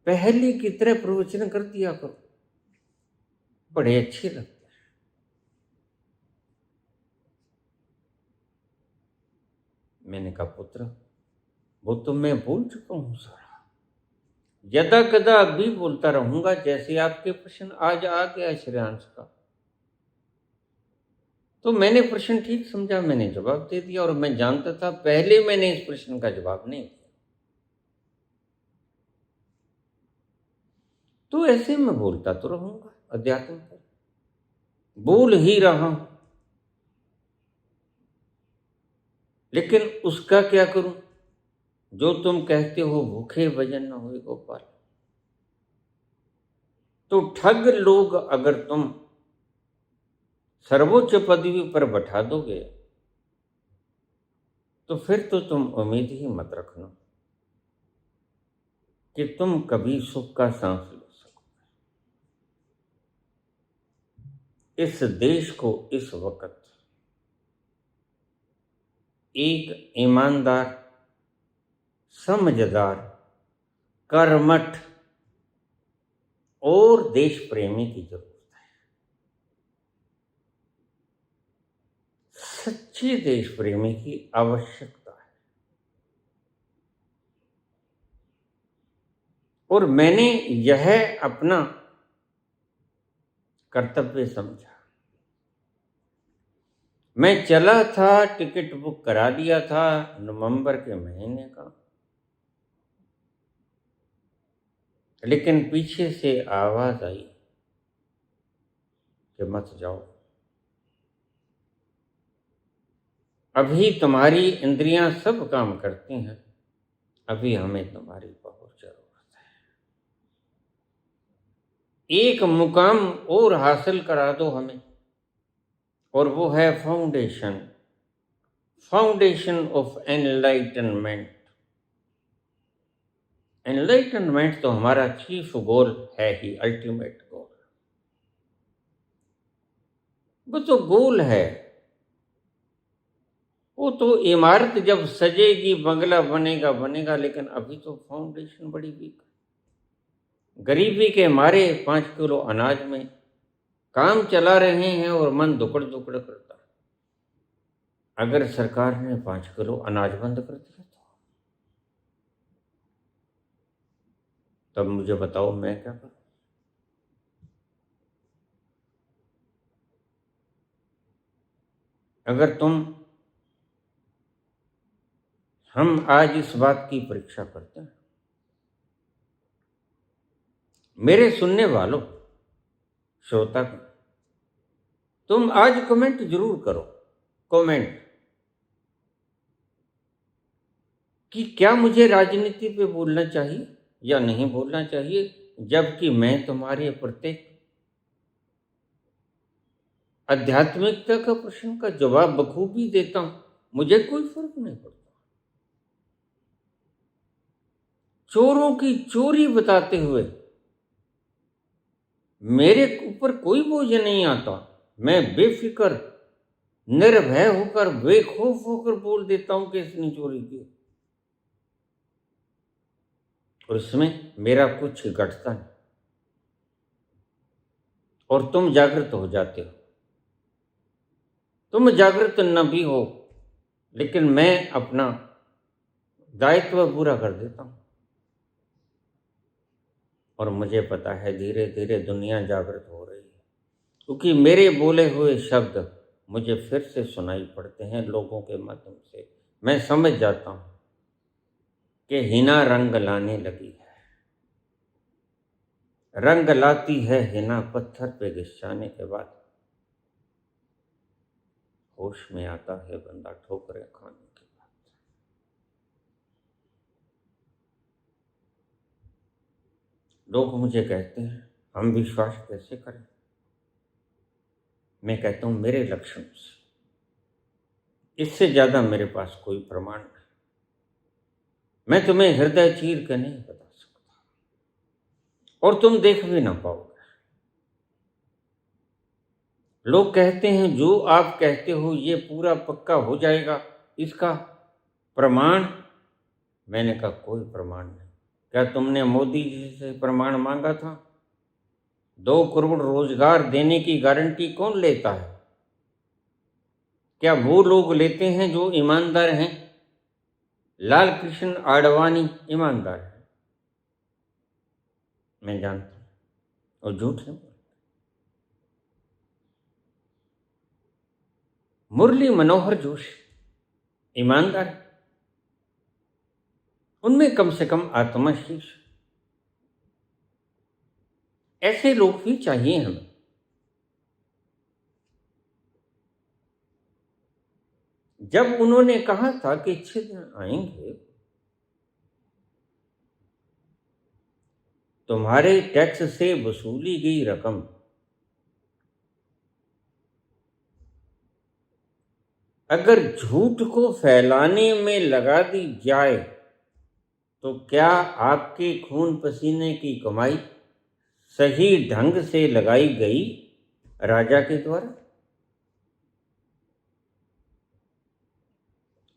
पहले की तरह प्रवचन कर दिया करो, बड़े अच्छे लगते हैं। मैंने कहा पुत्र वो तो मैं बोल चुका हूं सारा, यदा कदा भी बोलता रहूंगा। जैसे आपके प्रश्न आज आ गया श्रेयांश का, तो मैंने प्रश्न ठीक समझा, मैंने जवाब दे दिया, और मैं जानता था पहले मैंने इस प्रश्न का जवाब नहीं दिया, तो ऐसे मैं बोलता तो रहूंगा। अध्यात्म पर बोल ही रहा हूं, लेकिन उसका क्या करूं? जो तुम कहते हो भूखे भजन न हुए गोपाल, तो ठग लोग अगर तुम सर्वोच्च पदवी पर बैठा दोगे तो फिर तो तुम उम्मीद ही मत रखना कि तुम कभी सुख का सांस ले सकोगे। इस देश को इस वक्त एक ईमानदार, समझदार, कर्मठ और देश प्रेमी की जरूरत है। सच्चे देश प्रेमी की आवश्यकता है। और मैंने यह अपना कर्तव्य समझा। मैं चला था, टिकट बुक करा दिया था नवंबर के महीने का, लेकिन पीछे से आवाज आई कि मत जाओ, अभी तुम्हारी इंद्रियां सब काम करती हैं, अभी हमें तुम्हारी बहुत जरूरत है। एक मुकाम और हासिल करा दो हमें, और वो है फाउंडेशन ऑफ एनलाइटनमेंट। एनलाइटनमेंट तो हमारा चीफ गोल है ही, अल्टीमेट गोल। वो तो गोल है, वो तो इमारत जब सजेगी बंगला बनेगा, लेकिन अभी तो फाउंडेशन बड़ी वीक है। गरीबी के मारे 5 किलो अनाज में काम चला रहे हैं और मन दुकड़ दुकड़ करता है। अगर सरकार ने 5 किलो अनाज बंद कर दिया तो तब मुझे बताओ मैं क्या करूं? अगर हम आज इस बात की परीक्षा करते हैं, मेरे सुनने वालों, श्रोता, तुम आज कमेंट जरूर करो, कमेंट कि क्या मुझे राजनीति पे बोलना चाहिए या नहीं बोलना चाहिए, जबकि मैं तुम्हारे प्रत्येक आध्यात्मिकता का प्रश्न का जवाब बखूबी देता हूं, मुझे कोई फर्क नहीं पड़ता। चोरों की चोरी बताते हुए मेरे ऊपर कोई बोझ नहीं आता। मैं बेफिक्र, निर्भय होकर, बेखौफ होकर बोल देता हूं कि इसने चोरी की, और इसमें मेरा कुछ घटता नहीं, और तुम जागृत हो जाते हो। तुम जागृत न भी हो, लेकिन मैं अपना दायित्व पूरा कर देता हूं, और मुझे पता है धीरे धीरे दुनिया जागृत हो रही है, क्योंकि मेरे बोले हुए शब्द मुझे फिर से सुनाई पड़ते हैं लोगों के माध्यम से। मैं समझ जाता हूं कि हिना रंग लाने लगी है, रंग लाती है हिना पत्थर पे घिसाने के बाद। होश में आता है बंदा ठोकरें खाने के बाद। लोग मुझे कहते हैं हम विश्वास कैसे करें? मैं कहता हूं मेरे लक्षण से, इससे ज्यादा मेरे पास कोई प्रमाण नहीं। मैं तुम्हें हृदय चीर के नहीं बता सकता, और तुम देख भी ना पाओगे। लोग कहते हैं जो आप कहते हो ये पूरा पक्का हो जाएगा, इसका प्रमाण? मैंने कहा कोई प्रमाण नहीं। क्या तुमने मोदी जी से प्रमाण मांगा था? 2 करोड़ रोजगार देने की गारंटी कौन लेता है? क्या वो लोग लेते हैं जो ईमानदार हैं? लाल कृष्ण आडवाणी ईमानदार है, मैं जानता हूं, और झूठ है। मुरली मनोहर जोशी ईमानदार है, उनमें कम से कम आत्मशीष। ऐसे लोग भी चाहिए हमें। जब उन्होंने कहा था कि अच्छे दिन आएंगे, तुम्हारे टैक्स से वसूली गई रकम अगर झूठ को फैलाने में लगा दी जाए तो क्या आपके खून पसीने की कमाई सही ढंग से लगाई गई राजा के द्वारा?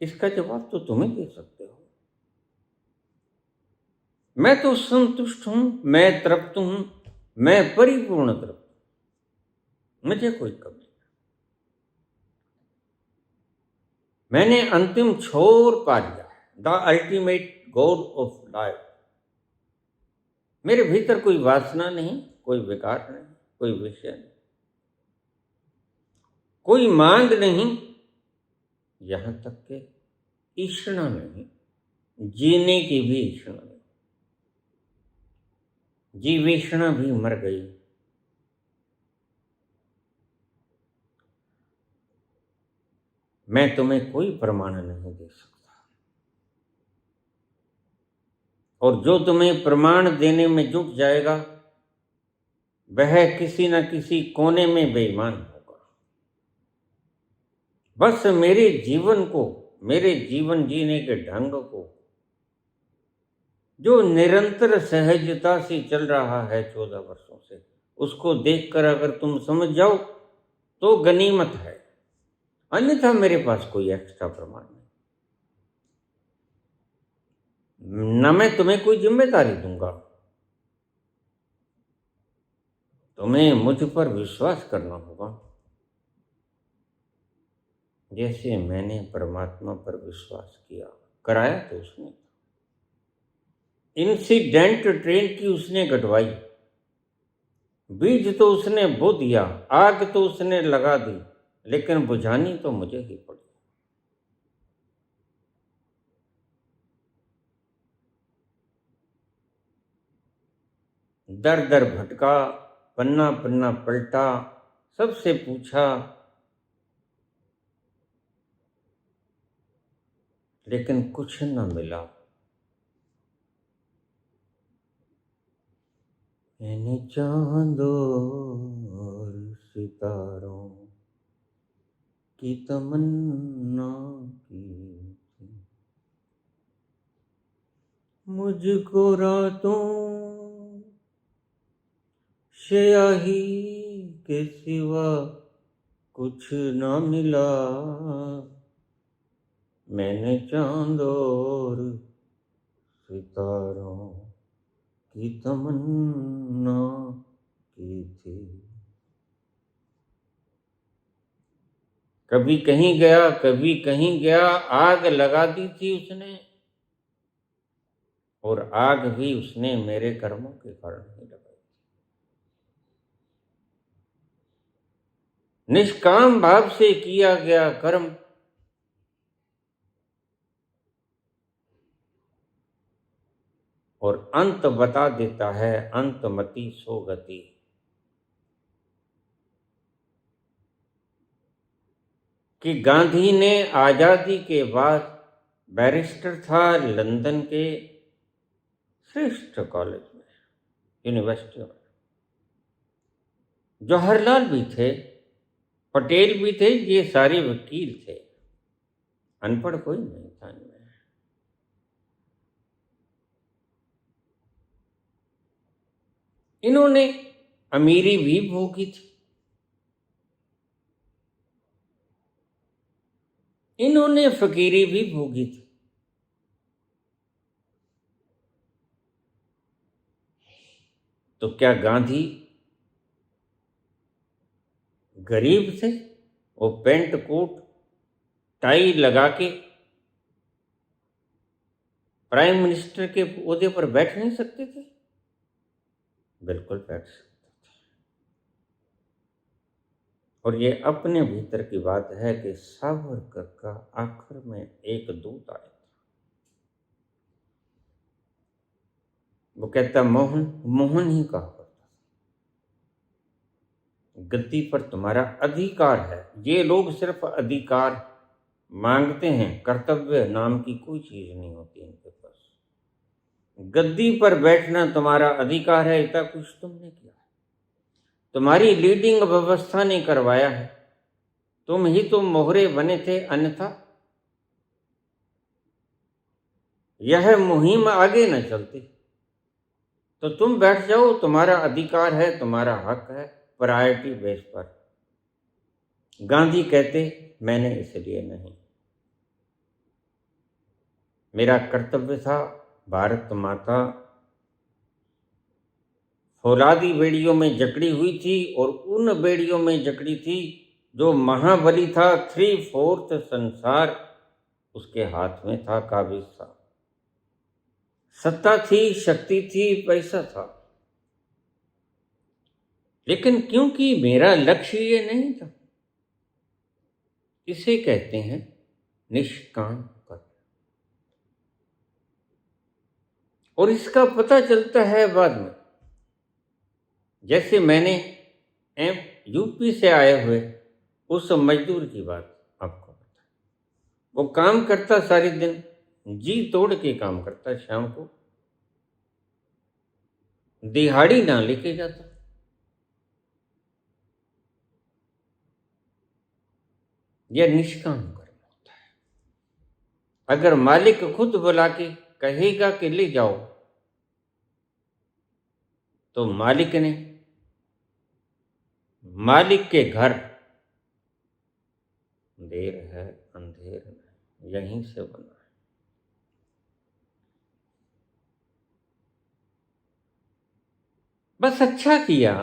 इसका जवाब तो तुम ही दे सकते हो। मैं तो संतुष्ट हूं, मैं तृप्त हूं, मैं परिपूर्ण तृप्त हूं, मुझे कोई कमी नहीं। मैंने अंतिम छोर पा लिया, the ultimate goal of life. मेरे भीतर कोई वासना नहीं, कोई विकार नहीं, कोई विषय नहीं, कोई मांग नहीं, यहां तक के ईर्ष्णा नहीं, जीने की भी ईर्ष्णा नहीं। जीवेषणा भी मर गई। मैं तुम्हें कोई प्रमाण नहीं दे सकता, और जो तुम्हें प्रमाण देने में जुट जाएगा वह किसी न किसी कोने में बेईमान होगा। बस मेरे जीवन को, मेरे जीवन जीने के ढंग को, जो निरंतर सहजता से चल रहा है 14 वर्षों से, उसको देखकर अगर तुम समझ जाओ तो गनीमत है, अन्यथा मेरे पास कोई एक्स्ट्रा प्रमाण नहीं। न मैं तुम्हें कोई जिम्मेदारी दूंगा, तुम्हें मुझ पर विश्वास करना होगा, जैसे मैंने परमात्मा पर विश्वास किया। कराया तो उसने, इंसिडेंट ट्रेन की उसने गटवाई, बीज तो उसने बो दिया, आग तो उसने लगा दी, लेकिन बुझानी तो मुझे ही पड़ी। दर दर भटका, पन्ना पन्ना पलटा, सबसे पूछा, लेकिन कुछ न मिला। मैंने चांद और सितारों की तमन्ना की थी, मुझको रातों स्याही के सिवा कुछ ना मिला। मैंने चांद और सितारों की तमन्ना की थी। कभी कहीं गया, कभी कहीं गया, आग लगा दी थी उसने, और आग भी उसने मेरे कर्मों के कारण ही लगाई। निष्काम भाव से किया गया कर्म और अंत बता देता है, अंतमति सो गति। कि गांधी ने आजादी के बाद, बैरिस्टर था लंदन के श्रेष्ठ कॉलेज में, यूनिवर्सिटी में। जवाहरलाल भी थे, पटेल भी थे, ये सारे वकील थे, अनपढ़ कोई नहीं था इनमें। इन्होंने अमीरी भी भोगी थी, इन्होंने फकीरी भी भोगी थी। तो क्या गांधी गरीब थे? वो पेंट कोट टाई लगा के प्राइम मिनिस्टर के ओहदे पर बैठ नहीं सकते थे? बिल्कुल बैठ सकते थे। और ये अपने भीतर की बात है कि सावरकर का आखिर में एक दूत आया था। वो कहता, मोहन, मोहन ही कहा करता था, गद्दी पर तुम्हारा अधिकार है। ये लोग सिर्फ अधिकार मांगते हैं, कर्तव्य नाम की कोई चीज नहीं होती इनके पास। गद्दी पर बैठना तुम्हारा अधिकार है, इतना कुछ तुमने किया, तुम्हारी लीडिंग व्यवस्था ने करवाया है, तुम ही तो मोहरे बने थे, अन्यथा यह मुहिम आगे न चलती। तो तुम बैठ जाओ, तुम्हारा अधिकार है, तुम्हारा हक है, प्रायोरिटी बेस पर। गांधी कहते, मैंने इसलिए नहीं, मेरा कर्तव्य था। भारत माता फौलादी बेड़ियों में जकड़ी हुई थी, और उन बेड़ियों में जकड़ी थी जो महाबली था। 3/4 संसार उसके हाथ में था, काबिज था, सत्ता थी, शक्ति थी, पैसा था, लेकिन क्योंकि मेरा लक्ष्य ये नहीं था। इसे कहते हैं निष्काम कर्म। और इसका पता चलता है बाद में। जैसे मैंने यूपी से आए हुए उस मजदूर की बात आपको बताई। वो काम करता सारे दिन, जी तोड़ के काम करता, शाम को दिहाड़ी ना लेके जाता। यह निष्काम कर्म होता है। अगर मालिक खुद बुला के कहेगा कि ले जाओ, तो मालिक के घर देर है अंधेर में, यहीं से बना है। बस अच्छा किया,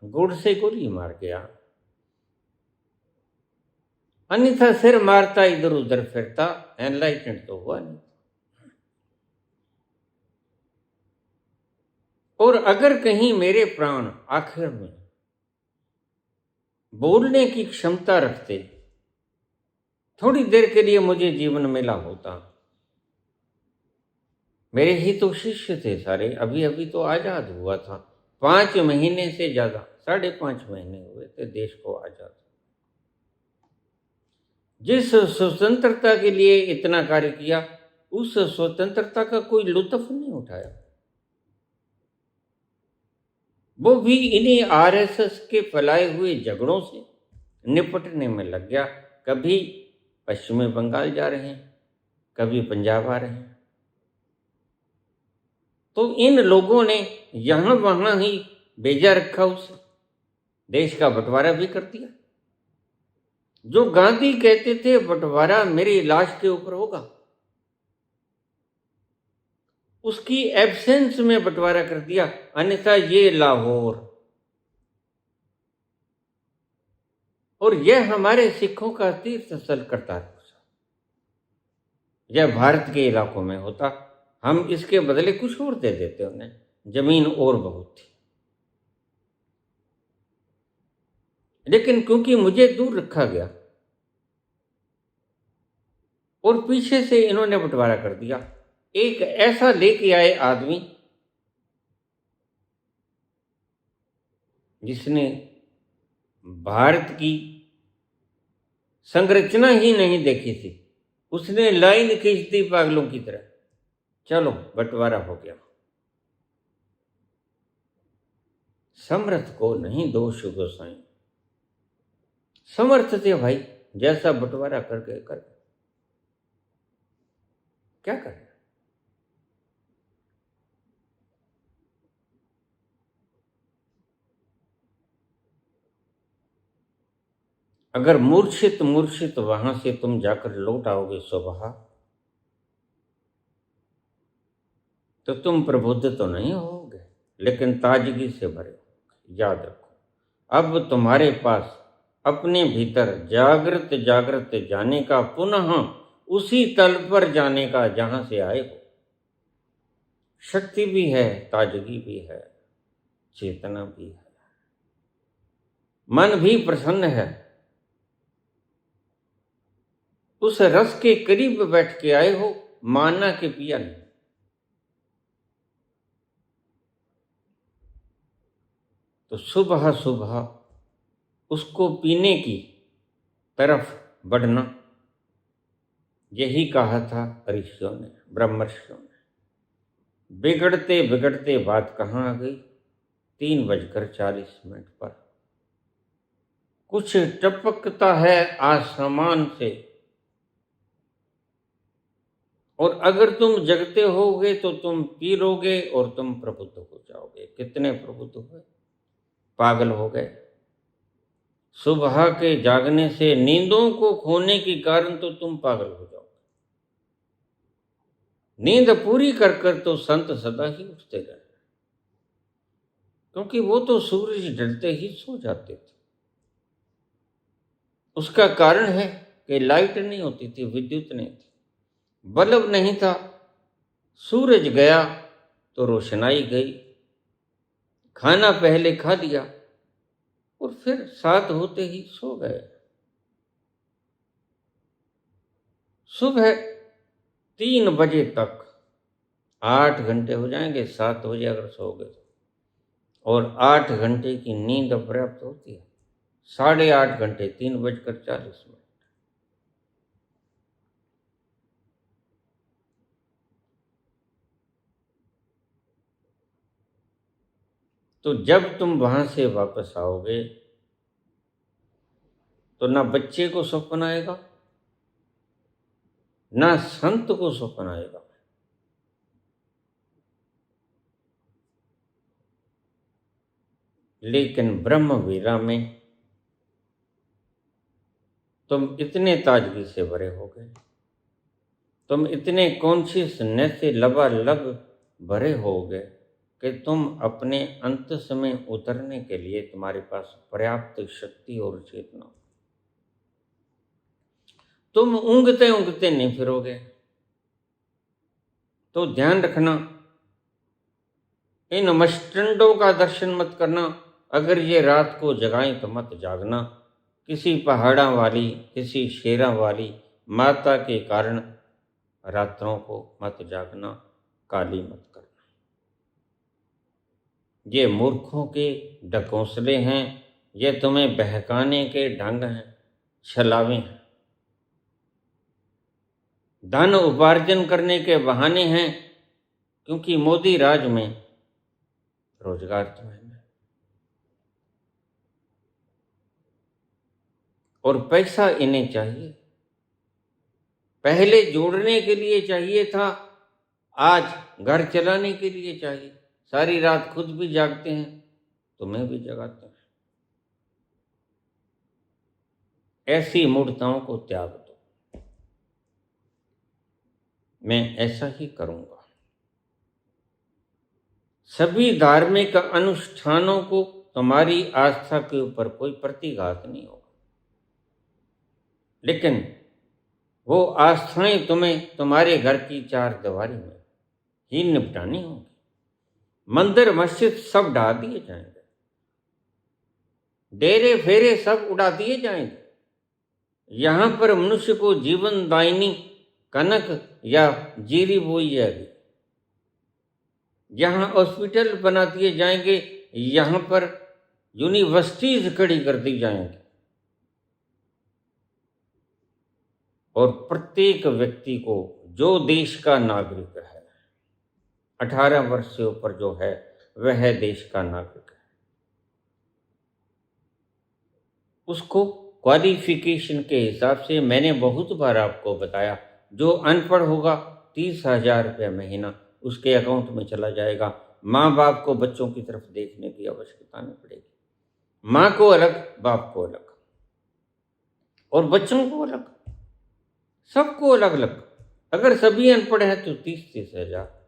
गुड़ से गोली मार गया, अन्यथा सिर मारता, इधर उधर फिरता, एनलाइटेंड तो हुआ नहीं। और अगर कहीं मेरे प्राण आखिर में बोलने की क्षमता रखते, थोड़ी देर के लिए मुझे जीवन मिला होता। मेरे ही तो शिष्य थे सारे, अभी अभी तो आजाद हुआ था, 5 महीने से ज्यादा, 5.5 महीने हुए थे देश को आजाद। जिस स्वतंत्रता के लिए इतना कार्य किया, उस स्वतंत्रता का कोई लुत्फ नहीं उठाया। वो भी इन्हीं आरएसएस के फैलाए हुए झगड़ों से निपटने में लग गया। कभी पश्चिमी बंगाल जा रहे हैं, कभी पंजाब आ रहे हैं। तो इन लोगों ने यहां वहां ही भेजा रखा, उसे देश का बंटवारा भी कर दिया। जो गांधी कहते थे बंटवारा मेरी लाश के ऊपर होगा, उसकी एब्सेंस में बंटवारा कर दिया, अन्यथा ये लाहौर। और यह हमारे सिखों का तीर्थ स्थल करतारपुर, यह भारत के इलाकों में होता, हम इसके बदले कुछ और दे देते उन्हें, जमीन और बहुत थी। लेकिन क्योंकि मुझे दूर रखा गया और पीछे से इन्होंने बंटवारा कर दिया। एक ऐसा लेके आए आदमी जिसने भारत की संरचना ही नहीं देखी थी, उसने लाइन खींच दी पागलों की तरह, चलो बंटवारा हो गया। समर्थ को नहीं दोष गोसाई, समर्थ थे भाई, जैसा बंटवारा कर गए। क्या करें? अगर मूर्छित वहां से तुम जाकर लौट आओगे सुबह, तो तुम प्रबुद्ध तो नहीं होगे, लेकिन ताजगी से भरे। याद रखो, अब तुम्हारे पास अपने भीतर जागृत जाने का, पुनः उसी तल पर जाने का जहां से आए हो, शक्ति भी है, ताजगी भी है, चेतना भी है, मन भी प्रसन्न है। उस रस के करीब बैठ के आए हो, माना के पिया नहीं। तो सुबह सुबह उसको पीने की तरफ बढ़ना, यही कहा था ऋषियों ने, ब्रह्मर्षियों ने। बिगड़ते बिगड़ते बात कहाँ आ गई? 3:40 पर कुछ टपकता है आसमान से, और अगर तुम जगते होगे तो तुम पी लोगे और तुम प्रबुद्ध हो जाओगे। कितने प्रबुद्ध हुए? पागल हो गए। सुबह के जागने से, नींदों को खोने के कारण तो तुम पागल हो जाओगे। नींद पूरी कर कर तो संत सदा ही उठते रहे, क्योंकि वो तो सूरज ढलते ही सो जाते थे। उसका कारण है कि लाइट नहीं होती थी, विद्युत नहीं थी, बल्ब नहीं था, सूरज गया तो रोशनाई गई। खाना पहले खा लिया और फिर 7 होते ही सो गए। सुबह 3 बजे तक 8 घंटे हो जाएंगे, 7 बजे अगर सो गए और 8 घंटे की नींद अपर्याप्त होती है। 8.5 घंटे, 3:40। तो जब तुम वहां से वापस आओगे तो ना बच्चे को स्वप्न आएगा, ना संत को स्वप्न आएगा। लेकिन ब्रह्म वीरा में तुम इतने ताजगी से भरे हो गए, तुम इतने कॉन्शियसनेस से लबालब भरे हो गए कि तुम अपने अंत में उतरने के लिए तुम्हारे पास पर्याप्त शक्ति और चेतना। तुम ऊँघते ऊँघते नहीं फिरोगे। तो ध्यान रखना, इन मस्टंडों का दर्शन मत करना। अगर ये रात को जगाएं तो मत जागना। किसी पहाड़ा वाली, किसी शेरा वाली माता के कारण रात्रों को मत जागना, काली मत करना। ये मूर्खों के ढकोसले हैं, ये तुम्हें बहकाने के ढंग हैं, छलावे हैं, धन उपार्जन करने के बहाने हैं, क्योंकि मोदी राज में रोजगार तो है ना, और पैसा इन्हें चाहिए। पहले जोड़ने के लिए चाहिए था, आज घर चलाने के लिए चाहिए। सारी रात खुद भी जागते हैं, तुम्हें भी जगाते हैं। ऐसी मूर्खताओं को त्याग दो। मैं ऐसा ही करूंगा। सभी धार्मिक अनुष्ठानों को तुम्हारी आस्था के ऊपर कोई प्रतिघात नहीं होगा, लेकिन वो आस्थाएं तुम्हें तुम्हारे घर की 4 दीवारी में ही निपटानी होगी। मंदिर मस्जिद सब ढा दिए जाएंगे, डेरे फेरे सब उड़ा दिए जाएंगे। यहां पर मनुष्य को जीवन दायिनी कनक या जीरी बोई जाएगी। यहाँ हॉस्पिटल बना दिए जाएंगे, यहाँ पर यूनिवर्सिटीज खड़ी कर दी जाएंगी, और प्रत्येक व्यक्ति को जो देश का नागरिक है, 18 वर्ष से ऊपर जो है, वह देश का नागरिक है। उसको क्वालिफिकेशन के हिसाब से, मैंने बहुत बार आपको बताया, जो अनपढ़ होगा 30,000 रुपये महीना उसके अकाउंट में चला जाएगा। माँ बाप को बच्चों की तरफ देखने की आवश्यकता नहीं पड़ेगी। माँ को अलग, बाप को अलग, और बच्चों को अलग, सबको अलग अलग। अगर सभी अनपढ़ हैं तो 30-30 हजार।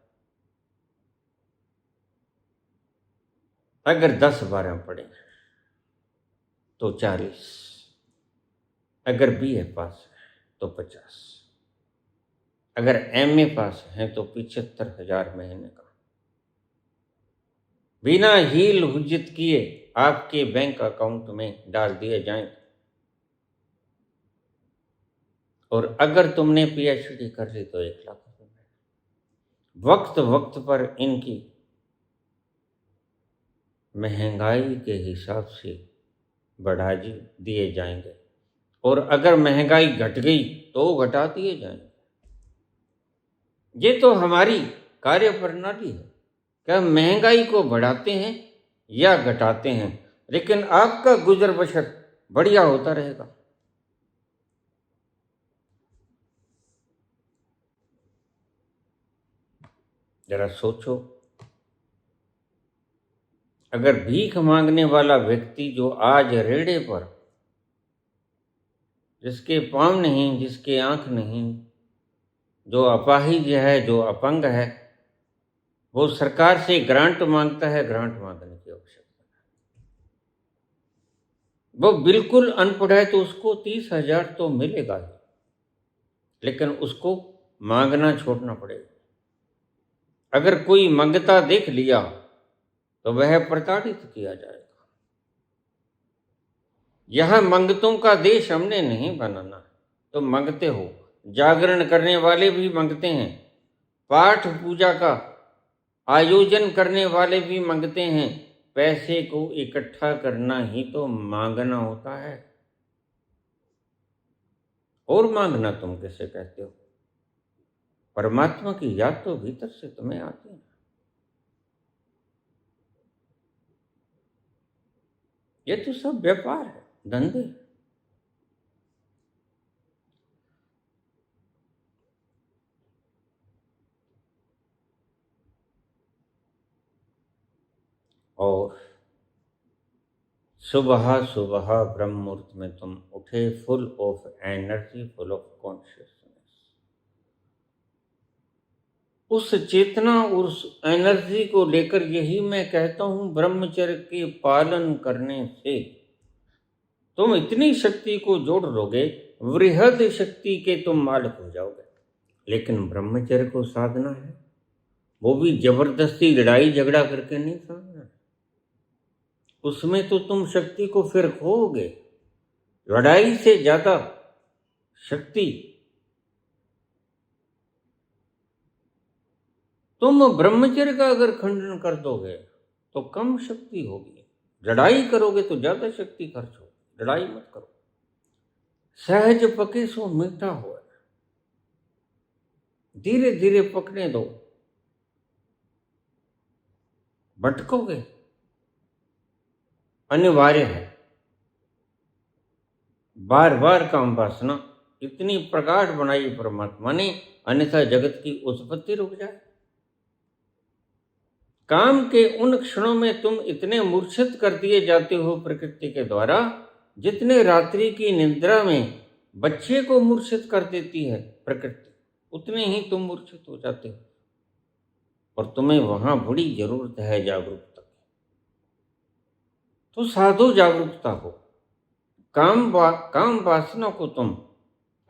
अगर 10-12 पढ़े तो 40, अगर BA पास है तो 50, अगर MA पास है तो 75,000 महीने का बिना हील हुज्जत किए आपके बैंक अकाउंट में डाल दिए जाएं। और अगर तुमने PhD कर ली तो 1 लाख रुपये में। वक्त वक्त पर इनकी महंगाई के हिसाब से बढ़ा दिए जाएंगे, और अगर महंगाई घट गई तो घटा दिए जाएंगे। ये तो हमारी कार्य प्रणाली है, क्या महंगाई को बढ़ाते हैं या घटाते हैं, लेकिन आपका गुजर बसर बढ़िया होता रहेगा। जरा सोचो, अगर भीख मांगने वाला व्यक्ति जो आज रेड़े पर, जिसके पांव नहीं, जिसके आंख नहीं, जो अपाहिज है, जो अपंग है, वो सरकार से ग्रांट मांगता है, ग्रांट मांगने की आवश्यकता है। वो बिल्कुल अनपढ़ है तो उसको 30,000 तो मिलेगा ही, लेकिन उसको मांगना छोड़ना पड़ेगा। अगर कोई मांगता देख लिया तो वह प्रताड़ित किया जाएगा। यह मंगतों का देश हमने नहीं बनाना, तो मंगते हो। जागरण करने वाले भी मंगते हैं, पाठ पूजा का आयोजन करने वाले भी मंगते हैं। पैसे को इकट्ठा करना ही तो मांगना होता है। और मांगना तुम कैसे कहते हो? परमात्मा की याद तो भीतर से तुम्हें आती है। ये तो सब व्यापार है, धंधे। और सुबह सुबह ब्रह्म मुहूर्त में तुम उठे, full of energy, full of consciousness. उस चेतना, उस एनर्जी को लेकर यही मैं कहता हूं, ब्रह्मचर्य के पालन करने से तुम इतनी शक्ति को जोड़ लोगे, वृहद शक्ति के तुम मालिक हो जाओगे। लेकिन ब्रह्मचर्य को साधना है, वो भी जबरदस्ती लड़ाई झगड़ा करके नहीं साधना है। उसमें तो तुम शक्ति को फिर खोओगे। लड़ाई से ज्यादा शक्ति तुम ब्रह्मचर्य का अगर खंडन कर दोगे तो कम शक्ति होगी। लड़ाई करोगे तो ज्यादा शक्ति खर्च होगी। लड़ाई मत करो। सहज पके सो मीठा हो, धीरे धीरे पकने दो। भटकोगे, अनिवार्य है। बार बार काम वासना इतनी प्रगाढ़ बनाई परमात्मा ने, अन्यथा जगत की उत्पत्ति रुक जाए। काम के उन क्षणों में तुम इतने मूर्छित कर दिए जाते हो प्रकृति के द्वारा, जितने रात्रि की निद्रा में बच्चे को मूर्छित कर देती है प्रकृति, उतने ही तुम मूर्छित हो जाते हो। और तुम्हें वहां बड़ी जरूरत है जागरूकता की। तो साधो जागरूकता को। काम वासना को तुम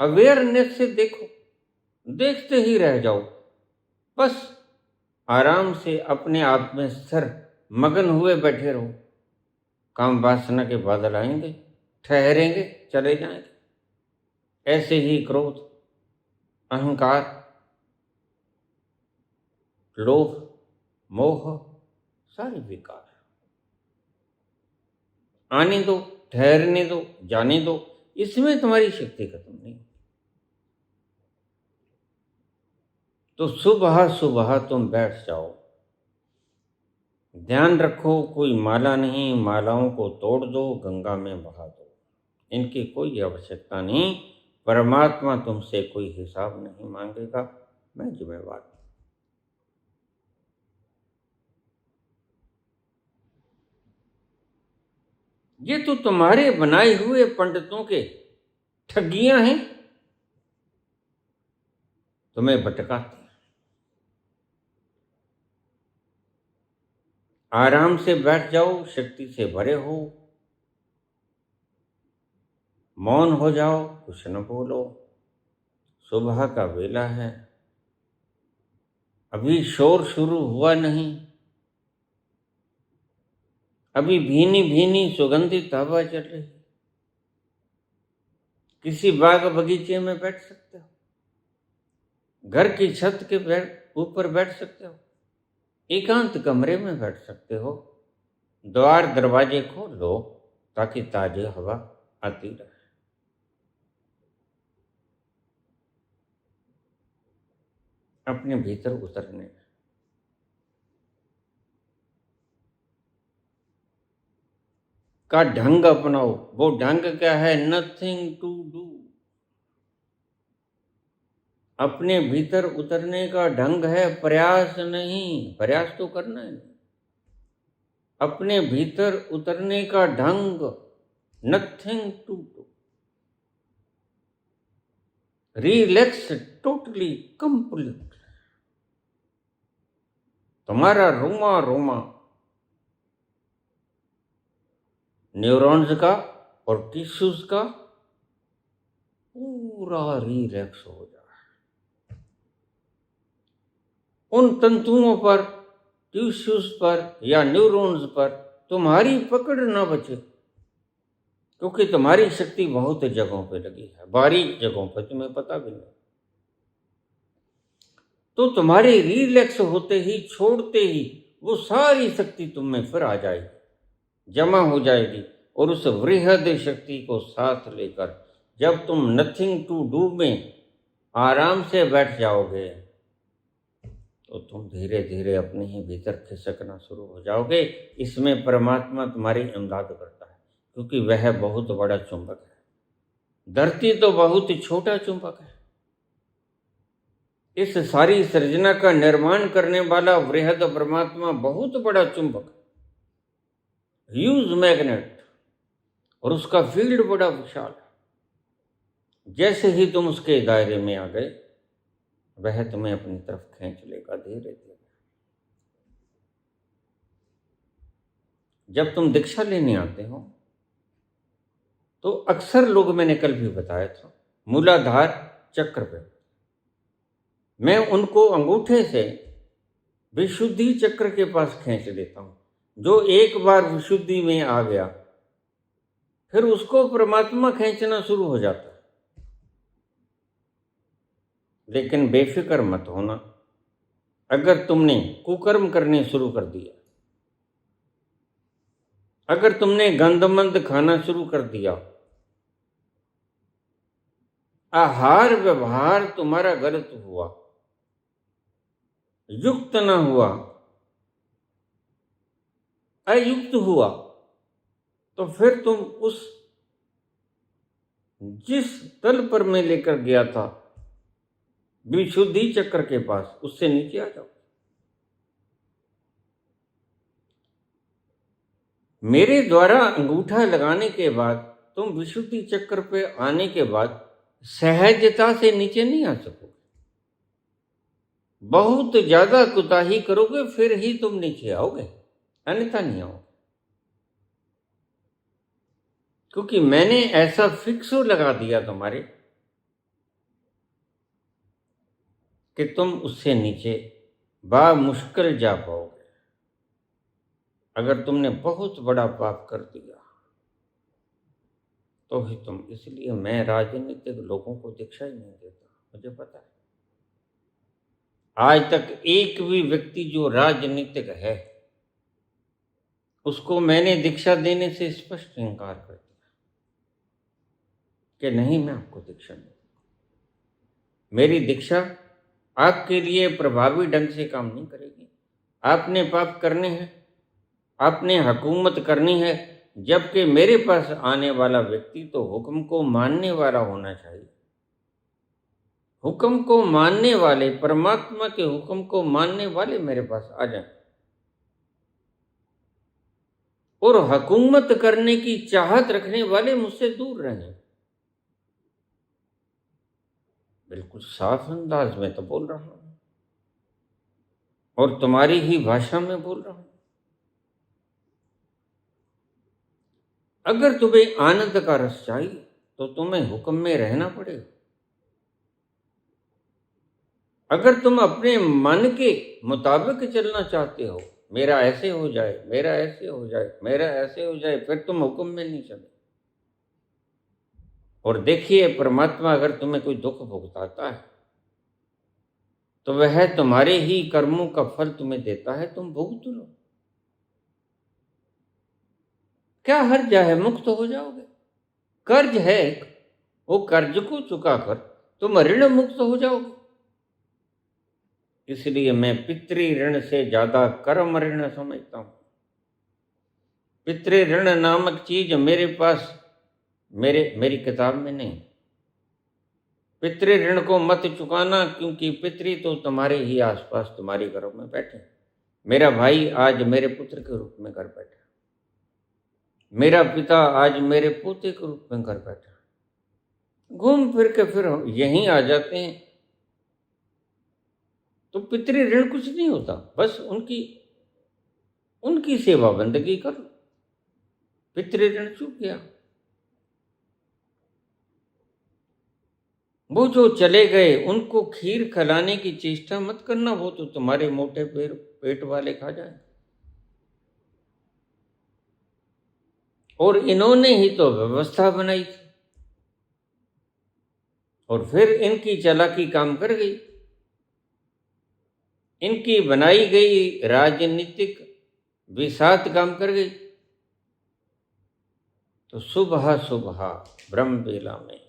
अवेयरनेस से देखो, देखते ही रह जाओ। बस आराम से अपने आप में स्थिर मगन हुए बैठे रहो। काम वासना के बादल आएंगे, ठहरेंगे, चले जाएंगे। ऐसे ही क्रोध, अहंकार, लोभ, मोह, सारे विकार आने दो, ठहरने दो, जाने दो। इसमें तुम्हारी शक्ति खत्म नहीं। तो सुबह सुबह तुम बैठ जाओ। ध्यान रखो, कोई माला नहीं, मालाओं को तोड़ दो, गंगा में बहा दो। इनकी कोई आवश्यकता नहीं। परमात्मा तुमसे कोई हिसाब नहीं मांगेगा, मैं जिम्मेवार हूं। ये तो तुम्हारे बनाए हुए पंडितों के ठगियां हैं, तुम्हें भटकाते हैं। आराम से बैठ जाओ, शक्ति से भरे हो, मौन हो जाओ, कुछ न बोलो। सुबह का वेला है, अभी शोर शुरू हुआ नहीं। अभी भीनी भीनी सुगंधित हवा चल रही। किसी बाग बगीचे में बैठ सकते हो, घर की छत के ऊपर बैठ सकते हो, एकांत कमरे में बैठ सकते हो। द्वार दरवाजे खोलो ताकि ताजी हवा आती रहे। अपने भीतर उतरने का ढंग अपनाओ। वो ढंग क्या है? Nothing to do. अपने भीतर उतरने का ढंग है, प्रयास नहीं। प्रयास तो करना है। अपने भीतर उतरने का ढंग, nothing to do. Relax, totally, complete. तुम्हारा रोमा रोमा न्यूरॉन्स का और टिश्यूज का पूरा रिलैक्स हो जाए। उन तंतुओं पर, टिश्यूज पर या न्यूरॉन्स पर तुम्हारी पकड़ न बचे, क्योंकि तुम्हारी शक्ति बहुत जगहों पे लगी है, बारीक जगहों पे, तुम्हें पता भी नहीं। तो तुम्हारे रिलैक्स होते ही, छोड़ते ही, वो सारी शक्ति तुम में फिर आ जाएगी, जमा हो जाएगी, और उस वृहद शक्ति को साथ लेकर जब तुम नथिंग टू डू में आराम से बैठ जाओगे, तो तुम धीरे धीरे अपने ही भीतर खिसकना शुरू हो जाओगे। इसमें परमात्मा तुम्हारी इमदाद करता है, क्योंकि वह बहुत बड़ा चुंबक है। धरती तो बहुत छोटा चुंबक है। इस सारी सृजना का निर्माण करने वाला वृहद परमात्मा बहुत बड़ा चुंबक है, ह्यूज मैग्नेट, और उसका फील्ड बड़ा विशाल है। जैसे ही तुम उसके दायरे में आ गए, वह तुम्हें अपनी तरफ खींच लेगा धीरे धीरे। जब तुम दीक्षा लेने आते हो, तो अक्सर लोग, मैंने कल भी बताया था, मूलाधार चक्र पे, मैं उनको अंगूठे से विशुद्धि चक्र के पास खींच देता हूं। जो एक बार विशुद्धि में आ गया, फिर उसको परमात्मा खींचना शुरू हो जाता है। लेकिन बेफिक्र मत होना, अगर तुमने कुकर्म करने शुरू कर दिया, अगर तुमने गंदमंद खाना शुरू कर दिया, आहार व्यवहार तुम्हारा गलत हुआ, युक्त न हुआ, अयुक्त हुआ, तो फिर तुम उस जिस तल पर मैं लेकर गया था विशुद्धि चक्र के पास, उससे नीचे आ जाओ। मेरे द्वारा अंगूठा लगाने के बाद तुम विशुद्धि चक्र पे आने के बाद सहजता से नीचे नहीं आ सकोगे। बहुत ज्यादा कुताही करोगे, फिर ही तुम नीचे आओगे, अन्यथा नहीं आओगे। क्योंकि मैंने ऐसा फिक्सो लगा दिया तुम्हारे कि तुम उससे नीचे मुश्किल जा पाओगे। अगर तुमने बहुत बड़ा पाप कर दिया तो ही तुम, इसलिए मैं राजनीतिक लोगों को दीक्षा ही नहीं देता, मुझे पता है। आज तक एक भी व्यक्ति जो राजनीतिक है, उसको मैंने दीक्षा देने से स्पष्ट इनकार कर दिया कि नहीं, मैं आपको दीक्षा नहीं। मेरी दीक्षा आपके लिए प्रभावी ढंग से काम नहीं करेगी। आपने पाप करने हैं, आपने हुकूमत करनी है, जबकि मेरे पास आने वाला व्यक्ति तो हुक्म को मानने वाला होना चाहिए। हुक्म को मानने वाले, परमात्मा के हुक्म को मानने वाले मेरे पास आ जाए, और हुकूमत करने की चाहत रखने वाले मुझसे दूर रहें। बिल्कुल साफ अंदाज में तो बोल रहा हूं, और तुम्हारी ही भाषा में बोल रहा हूं। अगर तुम्हें आनंद का रस चाहिए, तो तुम्हें हुक्म में रहना पड़ेगा। अगर तुम अपने मन के मुताबिक चलना चाहते हो, मेरा ऐसे हो जाए, मेरा ऐसे हो जाए, मेरा ऐसे हो जाए, फिर तुम हुक्म में नहीं चले। और देखिए, परमात्मा अगर तुम्हें कोई दुख भुगताता है, तो वह तुम्हारे ही कर्मों का फल तुम्हें देता है, तुम भुगत लो। क्या हर्ज है, मुक्त हो जाओगे। कर्ज है, वो कर्ज को चुकाकर तुम ऋण मुक्त हो जाओगे। इसलिए मैं पितृ ऋण से ज्यादा कर्म ऋण समझता हूं। पितृ ऋण नामक चीज मेरे पास, मेरी किताब में नहीं। पितृ ऋण को मत चुकाना, क्योंकि पितृ तो तुम्हारे ही आसपास, तुम्हारे घरों में बैठे। मेरा भाई आज मेरे पुत्र के रूप में घर बैठा, मेरा पिता आज मेरे पोते के रूप में घर बैठा, घूम फिर के फिर यहीं आ जाते हैं। तो पितृ ऋण कुछ नहीं होता, बस उनकी सेवा बंदगी कर लो, पितृ ऋण चूक गया। वो जो चले गए उनको खीर खिलाने की चेष्टा मत करना, वो तो तुम्हारे मोटे पेट वाले खा जाए। और इन्होंने ही तो व्यवस्था बनाई थी और फिर इनकी चालाकी काम कर गई। इनकी बनाई गई राजनीतिक विसात काम कर गई। तो सुबह सुबह ब्रह्म बेला में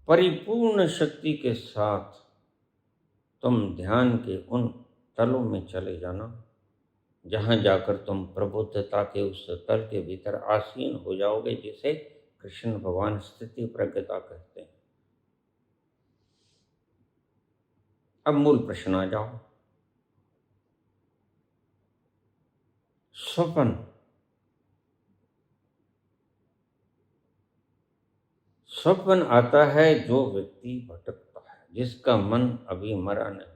परिपूर्ण शक्ति के साथ तुम ध्यान के उन तलों में चले जाना जहां जाकर तुम प्रबुद्धता के उस तल के भीतर आसीन हो जाओगे, जिसे कृष्ण भगवान स्थिति प्रज्ञता कहते हैं। अब मूल प्रश्न आ जाओ। स्वप्न स्वप्न आता है जो व्यक्ति भटकता है, जिसका मन अभी मरा नहीं।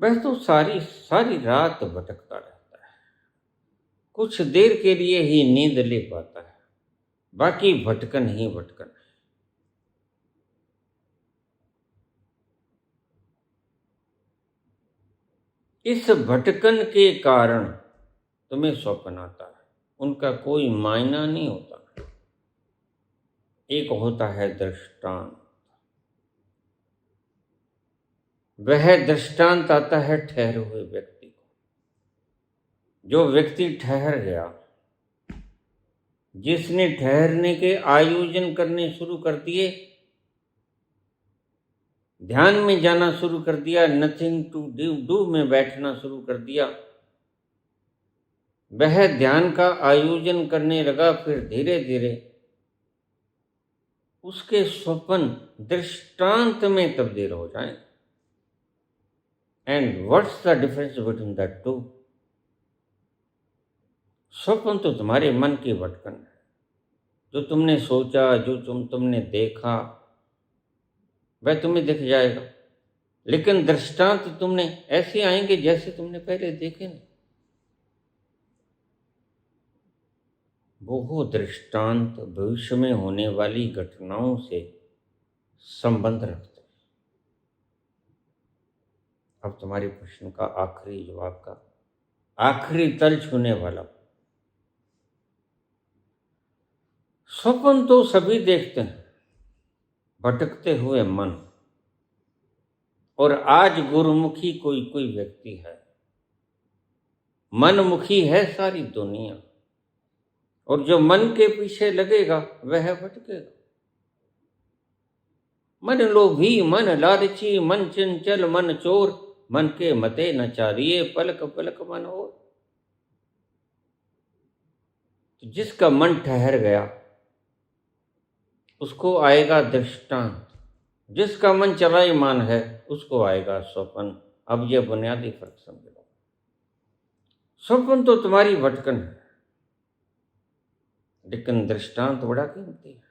वह तो सारी सारी रात भटकता रहता है, कुछ देर के लिए ही नींद ले पाता है, बाकी भटकन ही भटकन है। इस भटकन के कारण तुम्हें स्वप्न आता है, उनका कोई मायना नहीं होता। एक होता है दृष्टांत, वह दृष्टांत आता है ठहरे हुए व्यक्ति को। जो व्यक्ति ठहर गया, जिसने ठहरने के आयोजन करने शुरू कर दिए, ध्यान में जाना शुरू कर दिया, नथिंग टू डू में बैठना शुरू कर दिया, वह ध्यान का आयोजन करने लगा। फिर धीरे धीरे उसके स्वप्न दृष्टांत में तब्दील हो जाएं। And what's the difference between the two? स्वप्न तो तुम्हारे मन की भटकन है, जो तुमने सोचा, जो तुमने देखा, वह तुम्हें दिख जाएगा। लेकिन दृष्टांत तुमने ऐसे आएंगे जैसे तुमने पहले देखे नहीं। वो दृष्टांत भविष्य में होने वाली घटनाओं से संबंध रखते हैं। अब तुम्हारे प्रश्न का आखिरी जवाब का आखिरी तल छूने वाला। स्वप्न तो सभी देखते हैं, भटकते हुए मन। और आज गुरुमुखी कोई कोई व्यक्ति है, मनमुखी है सारी दुनिया। और जो मन के पीछे लगेगा वह भटकेगा। मन लोभी, मन लालची, मन चंचल, मन चोर, मन के मते न चारिये, पलक पलक मन और। तो जिसका मन ठहर गया उसको आएगा दृष्टांत, जिसका मन चलायमान है उसको आएगा स्वप्न। अब यह बुनियादी फर्क समझ लो। स्वप्न तो तुम्हारी भटकन है, लेकिन दृष्टांत बड़ा कीमती है।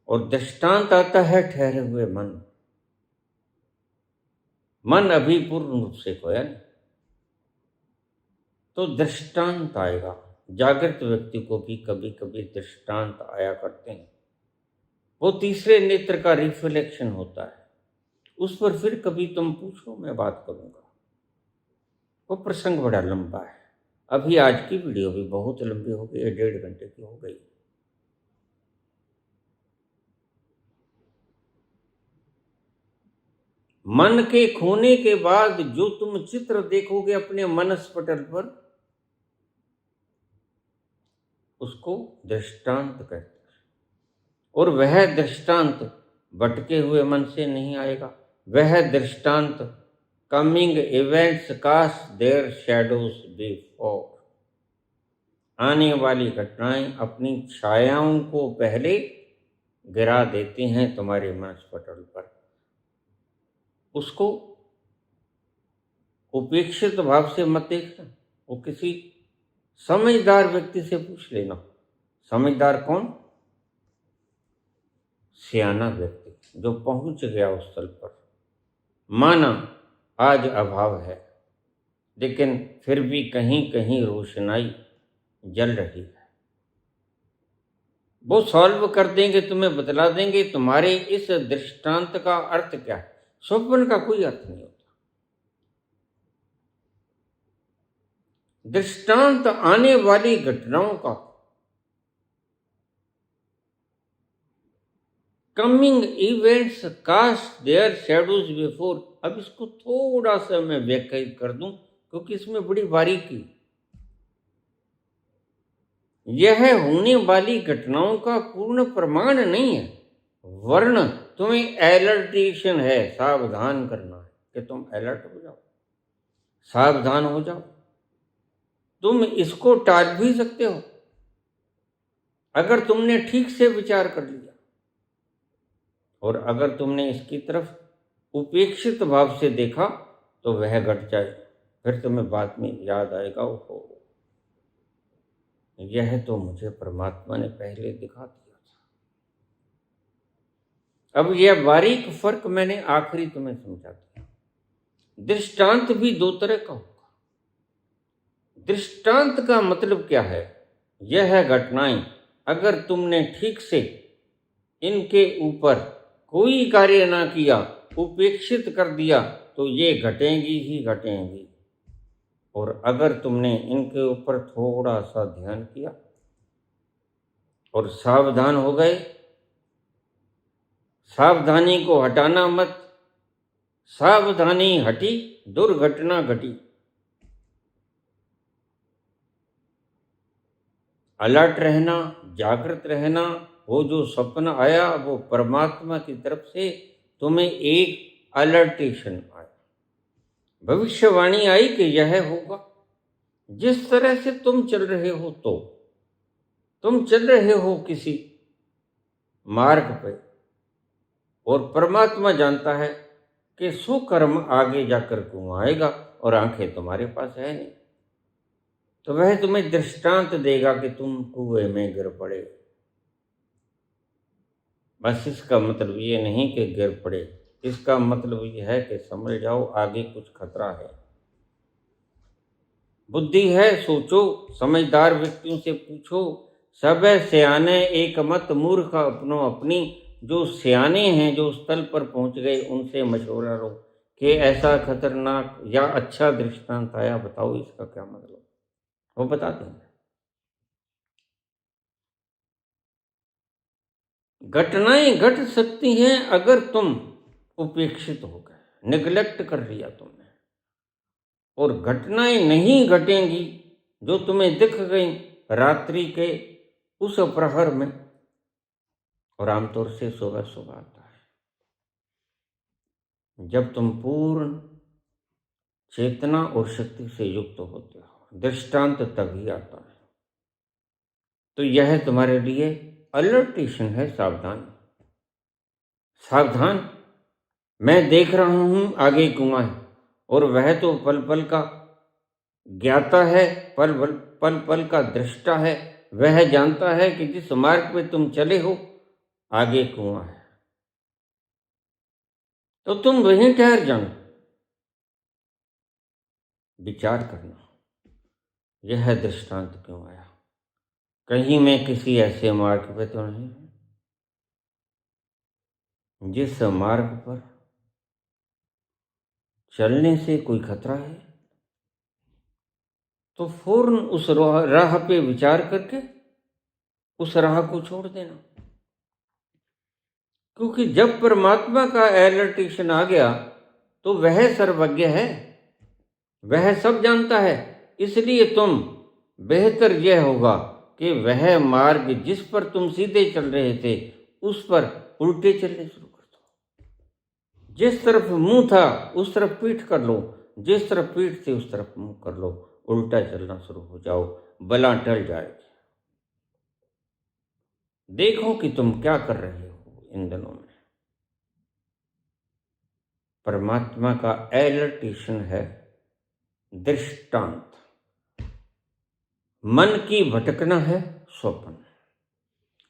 और दृष्टांत आता है ठहरे हुए मन अभी पूर्ण रूप से खोया नहीं, तो दृष्टांत आएगा। जागृत व्यक्ति को भी कभी कभी दृष्टांत आया करते हैं। वो तीसरे नेत्र का रिफ्लेक्शन होता है। उस पर फिर कभी तुम पूछो, मैं बात करूंगा। वो प्रसंग बड़ा लंबा है। अभी आज की वीडियो भी बहुत लंबी हो गई, 1.5 घंटे की हो गई। मन के खोने के बाद जो तुम चित्र देखोगे अपने मनस्पटल पर, उसको दृष्टांत कहते हैं। और वह दृष्टांत भटके हुए मन से नहीं आएगा। वह दृष्टांत coming events cast their shadows before. आने वाली घटनाएं अपनी छायाओं को पहले गिरा देती हैं तुम्हारे मनस्पटल पर। उसको उपेक्षित भाव से मत देखना। वो किसी समझदार व्यक्ति से पूछ लेना। समझदार कौन? सियाना व्यक्ति जो पहुंच गया उस स्थल पर। माना आज अभाव है, लेकिन फिर भी कहीं कहीं रोशनाई जल रही है। वो सॉल्व कर देंगे, तुम्हें बतला देंगे तुम्हारे इस दृष्टांत का अर्थ क्या है। स्वप्न का कोई अर्थ नहीं होता। दृष्टांत आने वाली घटनाओं का, coming events cast their shadows before. अब इसको थोड़ा सा मैं व्याख्यायित कर दूं, क्योंकि इसमें बड़ी बारीकी। यह होने वाली घटनाओं का पूर्ण प्रमाण नहीं है, वर्ण तुम्हें अलर्टेशन है, सावधान करना है कि तुम अलर्ट हो जाओ, सावधान हो जाओ। तुम इसको टाल भी सकते हो अगर तुमने ठीक से विचार कर लिया, और अगर तुमने इसकी तरफ उपेक्षित भाव से देखा तो वह घट जाए। फिर तुम्हें बाद में याद आएगा, ओहो, यह तो मुझे परमात्मा ने पहले दिखा दिया था। अब यह बारीक फर्क मैंने आखिरी तुम्हें समझा दिया। दृष्टांत भी दो तरह का होगा। दृष्टांत का मतलब क्या है? यह घटनाएं अगर तुमने ठीक से इनके ऊपर कोई कार्य ना किया, उपेक्षित कर दिया, तो ये घटेंगी ही घटेंगी। और अगर तुमने इनके ऊपर थोड़ा सा ध्यान किया और सावधान हो गए, सावधानी को हटाना मत, सावधानी हटी, दुर्घटना घटी। अलर्ट रहना, जागृत रहना। वो जो स्वप्न आया वो परमात्मा की तरफ से तुम्हें एक अलर्टेशन आया, भविष्यवाणी आई कि यह होगा। जिस तरह से तुम चल रहे हो, तो तुम चल रहे हो किसी मार्ग पे, और परमात्मा जानता है कि सुकर्म आगे जाकर क्यों आएगा, और आंखें तुम्हारे पास है नहीं, तो वह तुम्हें दृष्टांत देगा कि तुम कुएं में गिर पड़े। बस इसका मतलब ये नहीं कि गिर पड़े, इसका मतलब ये है कि समझ जाओ आगे कुछ खतरा है। बुद्धि है, सोचो, समझदार व्यक्तियों से पूछो। सब सियाने एक मत, मूर्ख अपनो अपनी। जो सियाने हैं, जो उस तल पर पहुंच गए, उनसे मशवरा लो कि ऐसा खतरनाक या अच्छा दृष्टांत आया, बताओ इसका क्या मतलब। वो बता देंगे। घटनाएं घट सकती हैं अगर तुम उपेक्षित हो गए, निगलेक्ट कर लिया तुमने, और घटनाएं नहीं घटेंगी जो तुम्हें दिख गई रात्रि के उस प्रहर में, और आमतौर से सुबह सुबह आता है, जब तुम पूर्ण चेतना और शक्ति से युक्त होते हो। दृष्टांत तभी आता है। तो यह तुम्हारे लिए अलर्टेशन है, सावधान, सावधान। मैं देख रहा हूं आगे कुआं है, और वह तो पल पल का ज्ञाता है, पल पल पल पल का दृष्टा है। वह जानता है कि जिस मार्ग पे तुम चले हो आगे कुआं है, तो तुम वहीं ठहर जाना, विचार करना, यह दृष्टांत क्यों आया? कहीं मैं किसी ऐसे मार्ग पे तो नहीं जिस मार्ग पर चलने से कोई खतरा है? तो फौरन उस राह पे विचार करके उस राह को छोड़ देना। क्योंकि जब परमात्मा का अलर्टेशन आ गया तो वह सर्वज्ञ है, वह सब जानता है। इसलिए तुम बेहतर यह होगा कि वह मार्ग जिस पर तुम सीधे चल रहे थे उस पर उल्टे चलने शुरू कर दो। जिस तरफ मुंह था उस तरफ पीठ कर लो, जिस तरफ पीठ थी उस तरफ मुंह कर लो, उल्टा चलना शुरू हो जाओ, बला टल जाएगी। देखो कि तुम क्या कर रहे हो इन दिनों में। परमात्मा का अलर्टेशन है दृष्टांत। मन की भटकना है स्वप्न,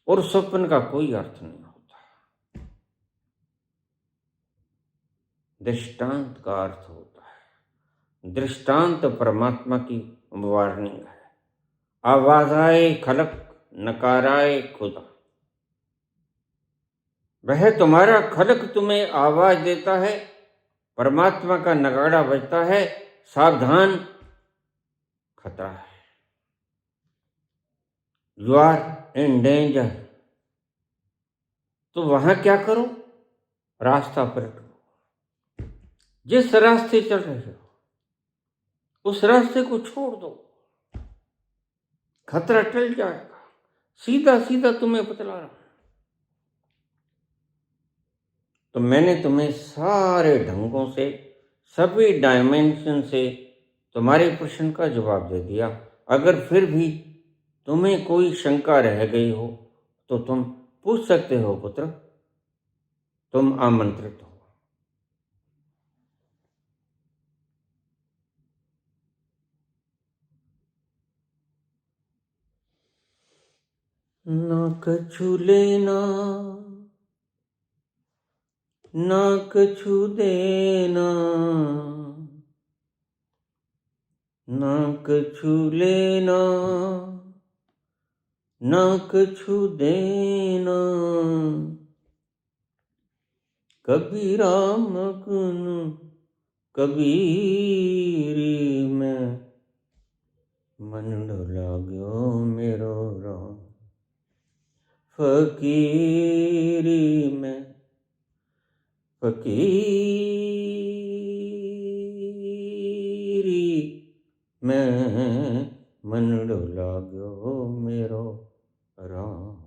और स्वप्न का कोई अर्थ नहीं होता। दृष्टांत का अर्थ होता है, दृष्टांत परमात्मा की वार्निंग है। आवाज़ाए खलक नकाराए खुदा। वह तुम्हारा खलक तुम्हें आवाज देता है, परमात्मा का नगाड़ा बजता है, सावधान खतरा है। You are in danger. तो वहां क्या करो? रास्ता पलटो। जिस रास्ते चल रहे हो उस रास्ते को छोड़ दो, खतरा टल जाएगा। सीधा सीधा तुम्हें बतला रहा हूं। तो मैंने तुम्हें सारे ढंगों से, सभी डायमेंशन से तुम्हारे प्रश्न का जवाब दे दिया। अगर फिर भी तुम्हें कोई शंका रह गई हो तो तुम पूछ सकते हो पुत्र, तुम आमंत्रित हो। ना कछु लेना ना कछु देना, ना कछु लेना ना कछु देना, कभी राम गुण कबीरी में मन लागो मेरो राम। फकीरी में फकीरी में मन लागो मेरो राम।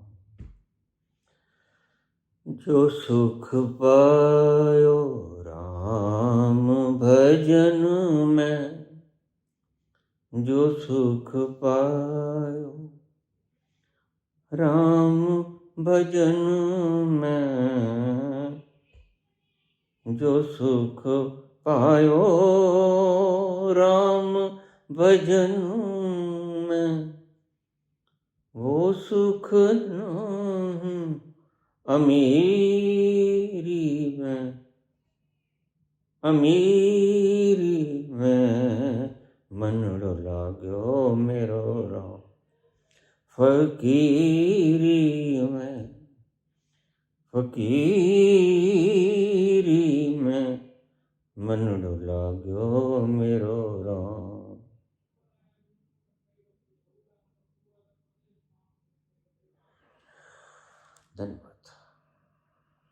जो सुख पायो राम भजन में, जो सुख पायो राम भजन में, जो सुख पायो राम भजन में, वो सुख नहीं अमीरी में, अमीरी में मन लागो मेरो राम। फकीरी में फकीरी में मन लागो मेरो राम। धन्यवाद।